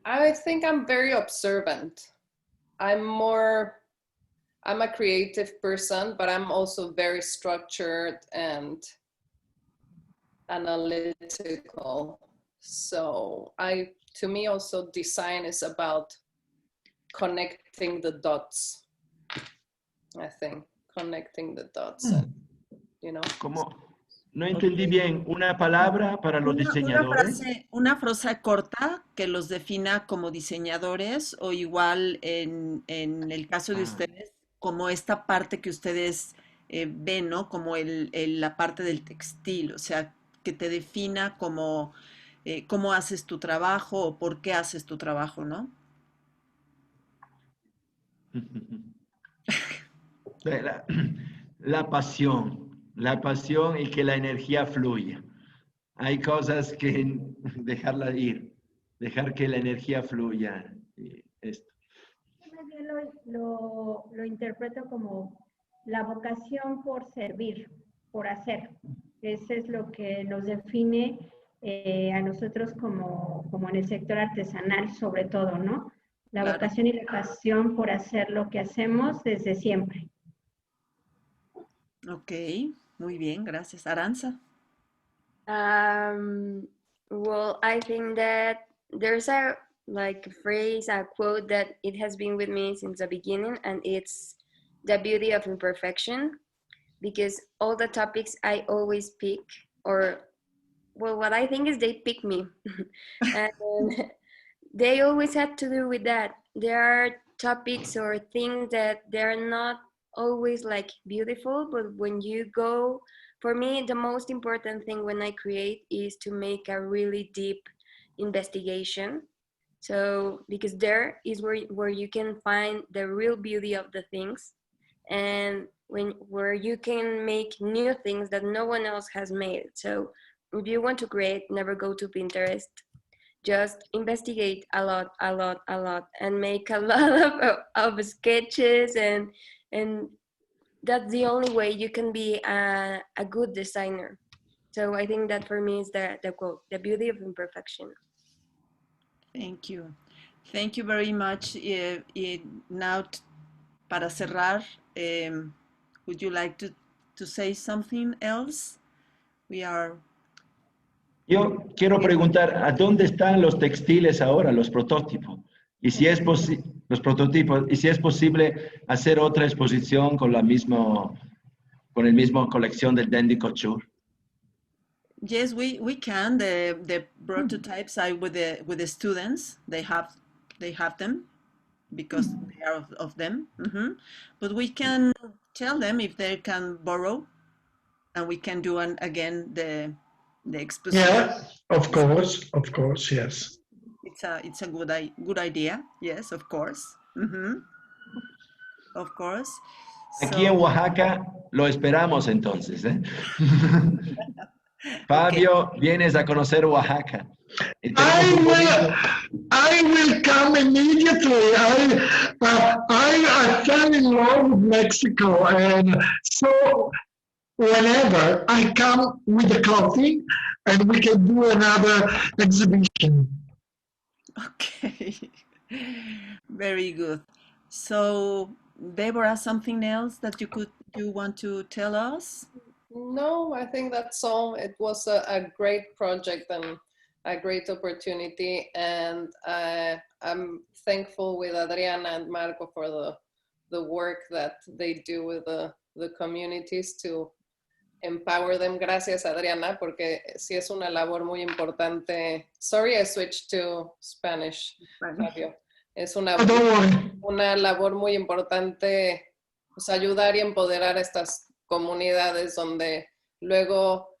I think I'm very observant. I'm a creative person, but I'm also very structured and analytical. So to me also, design is about connecting the dots. I think connecting the dots, and, you know. ¿Cómo? No entendí bien. ¿Una palabra para los diseñadores? Una frase corta que los defina como diseñadores, o igual en el caso de ustedes, como esta parte que ustedes ven, ¿no? Como la parte del textil, o sea, que te defina como cómo haces tu trabajo o por qué haces tu trabajo, ¿no? La pasión y que la energía fluya. Hay cosas que dejarla ir, dejar que la energía fluya. Esto. Lo interpreto como la vocación por servir, por hacer. Eso es lo que nos define a nosotros como en el sector artesanal, sobre todo, ¿no? La vocación y la pasión por hacer lo que hacemos desde siempre. Ok, muy bien, gracias. Aranza? Well, I think that there's a phrase, a quote that it has been with me since the beginning, and it's the beauty of imperfection, because all the topics I always pick, or well, what I think is they pick me, and they always have to do with that. There are topics or things that they're not always like beautiful, but when you go, for me, the most important thing when I create is to make a really deep investigation. So, because there is where you can find the real beauty of the things, and where you can make new things that no one else has made. So if you want to create, never go to Pinterest. Just investigate a lot, and make a lot of sketches, and that's the only way you can be a good designer. So I think that for me is the quote, the beauty of imperfection. Thank you. Thank you very much. Now, para cerrar, would you like to say something else? Yo quiero preguntar, ¿a dónde están los textiles ahora, los prototipos? Y si es los prototipos, y si es posible hacer otra exposición con el mismo colección del Dandy Couture. Yes, we can. The prototypes are with the students. They have they have them because they are of them. But we can tell them if they can borrow, and we can do again the exposition. Yeah, of course, yes. It's a good idea. Yes, of course. Of course. Aquí en Oaxaca lo esperamos entonces, ¿eh? Fabio, vienes a conocer Oaxaca. Y tenemos un bonito... I will come immediately. I fell in love with Mexico, and so whenever I come with the clothing, and we can do another exhibition. Okay, very good. So, Deborah, something else that you want to tell us? No, I think that's all. It was a great project and a great opportunity, and I'm thankful with Adriana and Marco for the work that they do with the communities to empower them. Gracias, Adriana, porque sí es una labor muy importante. Sorry, I switched to Spanish, Fabio. Es una labor muy importante, pues, ayudar y empoderar a estas comunidades donde luego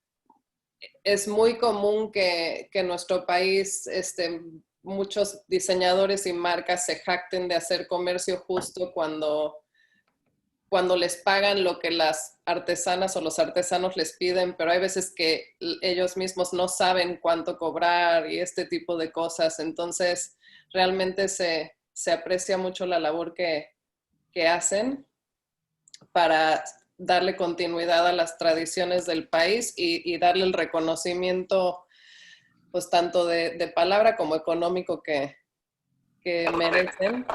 es muy común que nuestro país, muchos diseñadores y marcas se jacten de hacer comercio justo cuando les pagan lo que las artesanas o los artesanos les piden, pero hay veces que ellos mismos no saben cuánto cobrar y este tipo de cosas. Entonces, realmente se aprecia mucho la labor que hacen para darle continuidad a las tradiciones del país y darle el reconocimiento, pues tanto de palabra como económico que merecen.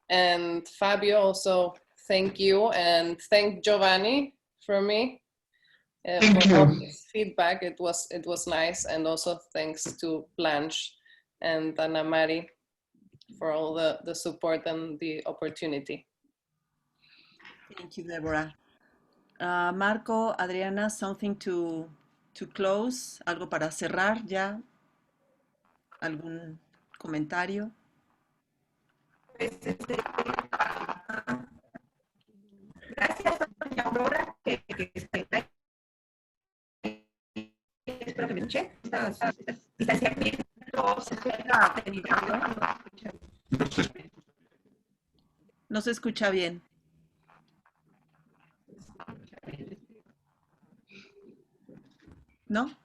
And Fabio, also thank you, and thank Giovanni from me for all his feedback. It was nice, and also thanks to Blanche and Ana Mari for all the support and the opportunity. Thank you, Deborah. Marco, Adriana, something to close, algo para cerrar ya, algún comentario. Gracias, doña Aurora, que espero que me escuche. Distanciamiento no se escucha bien. ¿No?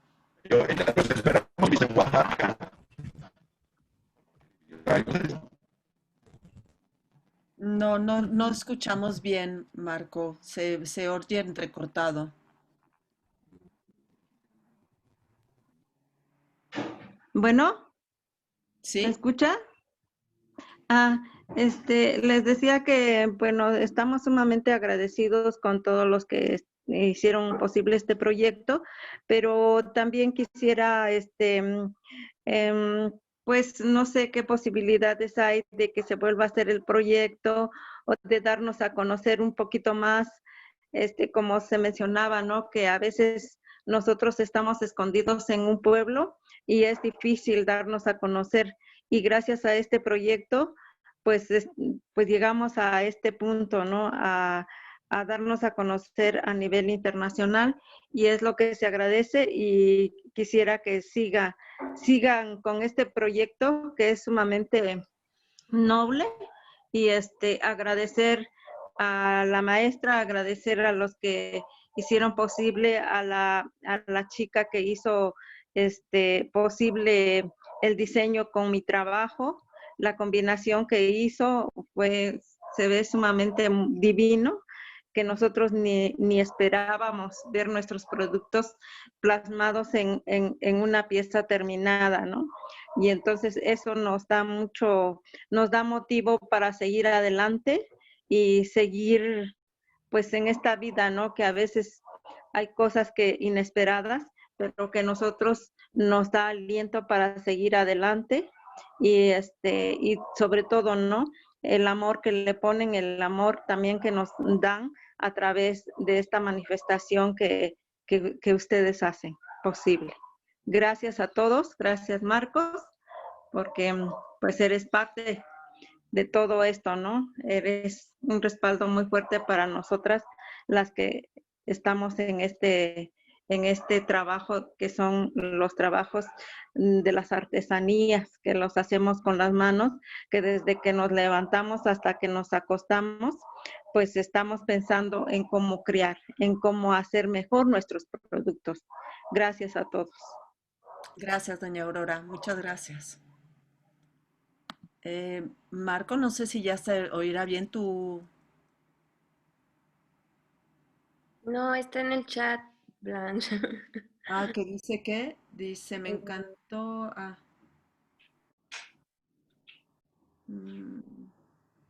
No escuchamos bien, Marco. Se oye entrecortado. Bueno, ¿sí? ¿me escucha? Les decía que, bueno, estamos sumamente agradecidos con todos los que hicieron posible este proyecto, pero también quisiera, pues no sé qué posibilidades hay de que se vuelva a hacer el proyecto o de darnos a conocer un poquito más, como se mencionaba, ¿no? Que a veces nosotros estamos escondidos en un pueblo y es difícil darnos a conocer, y gracias a este proyecto, pues llegamos a este punto, ¿no? A darnos a conocer a nivel internacional, y es lo que se agradece, y quisiera que sigan con este proyecto que es sumamente noble, y agradecer a la maestra, agradecer a los que hicieron posible, a la chica que hizo posible el diseño con mi trabajo. La combinación que hizo se ve sumamente divino, que nosotros ni esperábamos ver nuestros productos plasmados en una pieza terminada, ¿no? Y entonces eso nos da motivo para seguir adelante y seguir, pues, en esta vida, ¿no? Que a veces hay cosas inesperadas, pero que nosotros nos da aliento para seguir adelante, y sobre todo, ¿no? El amor que le ponen, el amor también que nos dan a través de esta manifestación que ustedes hacen posible. Gracias a todos, gracias Marcos, porque pues eres parte de todo esto, ¿no? Eres un respaldo muy fuerte para nosotras, las que estamos en este trabajo, que son los trabajos de las artesanías, que los hacemos con las manos, que desde que nos levantamos hasta que nos acostamos, pues estamos pensando en cómo crear, en cómo hacer mejor nuestros productos. Gracias a todos. Gracias, doña Aurora. Muchas gracias. Marco, no sé si ya se oirá bien tu... No, está en el chat, Blanche. Ah, ¿qué dice qué? Dice, me encantó... Ah.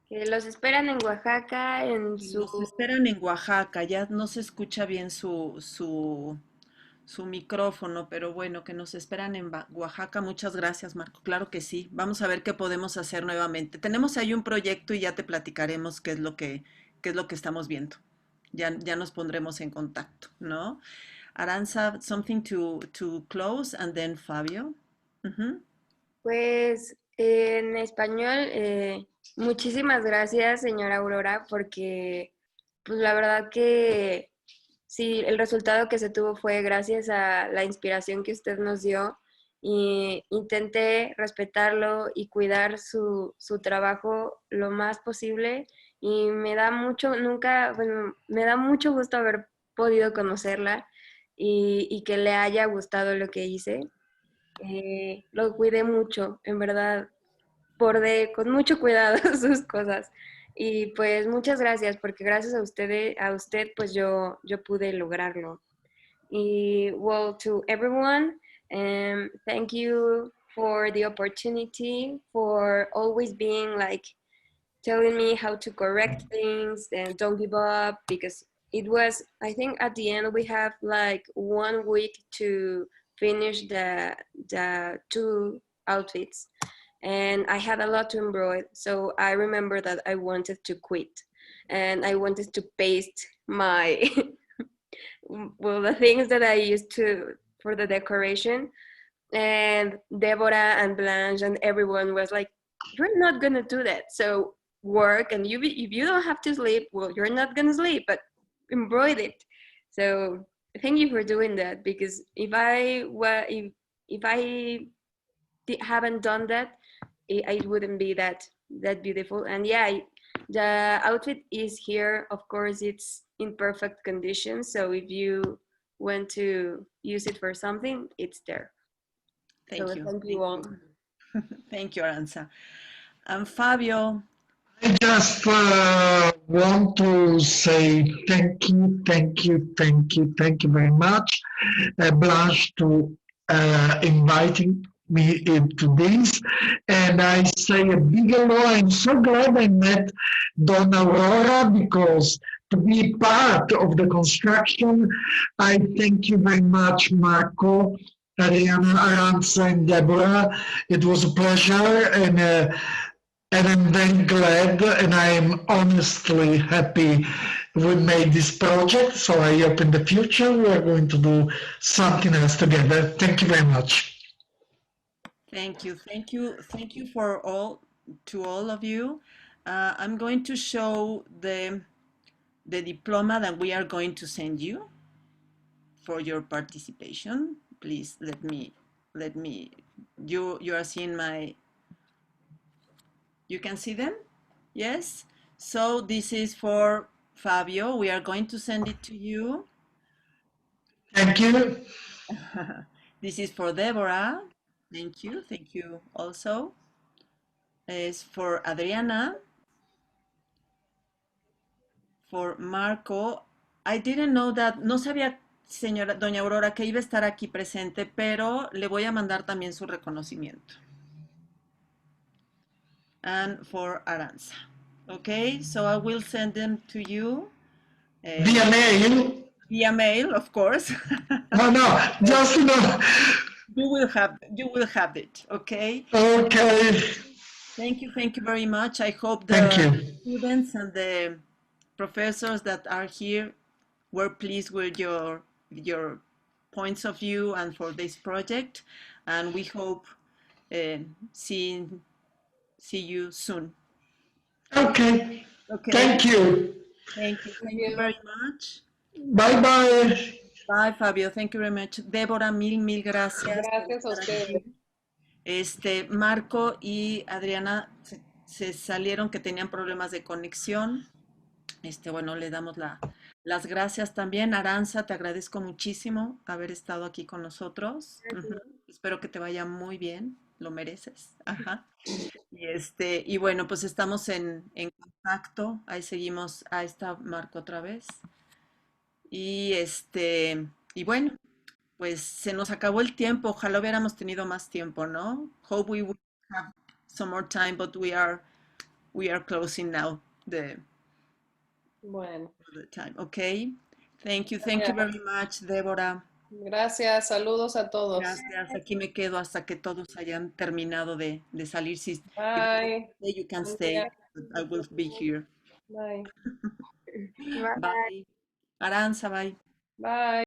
Que los esperan en Oaxaca, en Que su... los esperan en Oaxaca. Ya no se escucha bien su micrófono, pero bueno, que nos esperan en Oaxaca. Muchas gracias, Marco. Claro que sí. Vamos a ver qué podemos hacer nuevamente. Tenemos ahí un proyecto y ya te platicaremos qué es lo que estamos viendo. Ya nos pondremos en contacto, ¿no? Aranza, something to close and then Fabio. Pues en español, muchísimas gracias, señora Aurora, porque pues la verdad que sí, el resultado que se tuvo fue gracias a la inspiración que usted nos dio y intenté respetarlo y cuidar su trabajo lo más posible y me da mucho, nunca, bueno, me da mucho gusto haber podido conocerla y que le haya gustado lo que hice. Lo cuidé mucho, en verdad, con mucho cuidado sus cosas. Y pues muchas gracias, porque gracias a usted pues yo pude lograrlo. Y well, to everyone, thank you for the opportunity, for always being like telling me how to correct things and don't give up, because it was, I think at the end we have like 1 week to finish the 2 outfits and I had a lot to embroider. So I remember that I wanted to quit and I wanted to paste my, well, the things that I used to for the decoration. And Deborah and Blanche and everyone was like, you're not gonna do that. So work, and if you don't have to sleep, well, you're not gonna sleep, but embroider it. So thank you for doing that, because if I haven't done that, it wouldn't be that beautiful. And yeah, the outfit is here. Of course, it's in perfect condition. So if you want to use it for something, it's there. Thank you. Thank you all. Thank you, Aranza. And Fabio. I just want to say thank you very much, Blanche, to inviting me into this. And I say a big hello. I'm so glad I met Donna Aurora, because to be part of the construction, I thank you very much, Marco, Adriana, Aranza, and Deborah. It was a pleasure, and I'm very glad, and I'm honestly happy we made this project. So I hope in the future we are going to do something else together. Thank you very much. Thank you for all of you. I'm going to show the diploma that we are going to send you for your participation. Please let me. You are seeing my. You can see them? Yes? So this is for Fabio. We are going to send it to you. Thank you. This is for Deborah. Thank you also. Is for Adriana. For Marco. I didn't know that, no sabía, señora doña Aurora, que iba a estar aquí presente, pero le voy a mandar también su reconocimiento. And for Aranza. Okay, so I will send them to you. Via mail? Via mail, of course. No, just no. You will have it, okay? Okay. Thank you very much. I hope the students and the professors that are here were pleased with your points of view and for this project, and we hope seeing see you soon. Okay. Okay. Thank you. Thank you very much. Bye bye. Bye, Fabio. Thank you very much. Débora, mil gracias. Gracias a ustedes. Marco y Adriana se salieron que tenían problemas de conexión. Bueno, le damos las gracias también. Aranza, te agradezco muchísimo haber estado aquí con nosotros. Espero que te vaya muy bien, lo mereces. Ajá. Y bueno, pues estamos en contacto. Ahí seguimos. Ahí está Marco otra vez. Y bueno, pues se nos acabó el tiempo. Ojalá hubiéramos tenido más tiempo, ¿no? Hope we would have some more time, but we are closing now Bueno. the time. Okay. Thank you very much, Deborah. Gracias, saludos a todos. Gracias. Aquí me quedo hasta que todos hayan terminado de salir. Bye. You can stay. I will be here. Bye. Bye. Aranza, bye. Bye.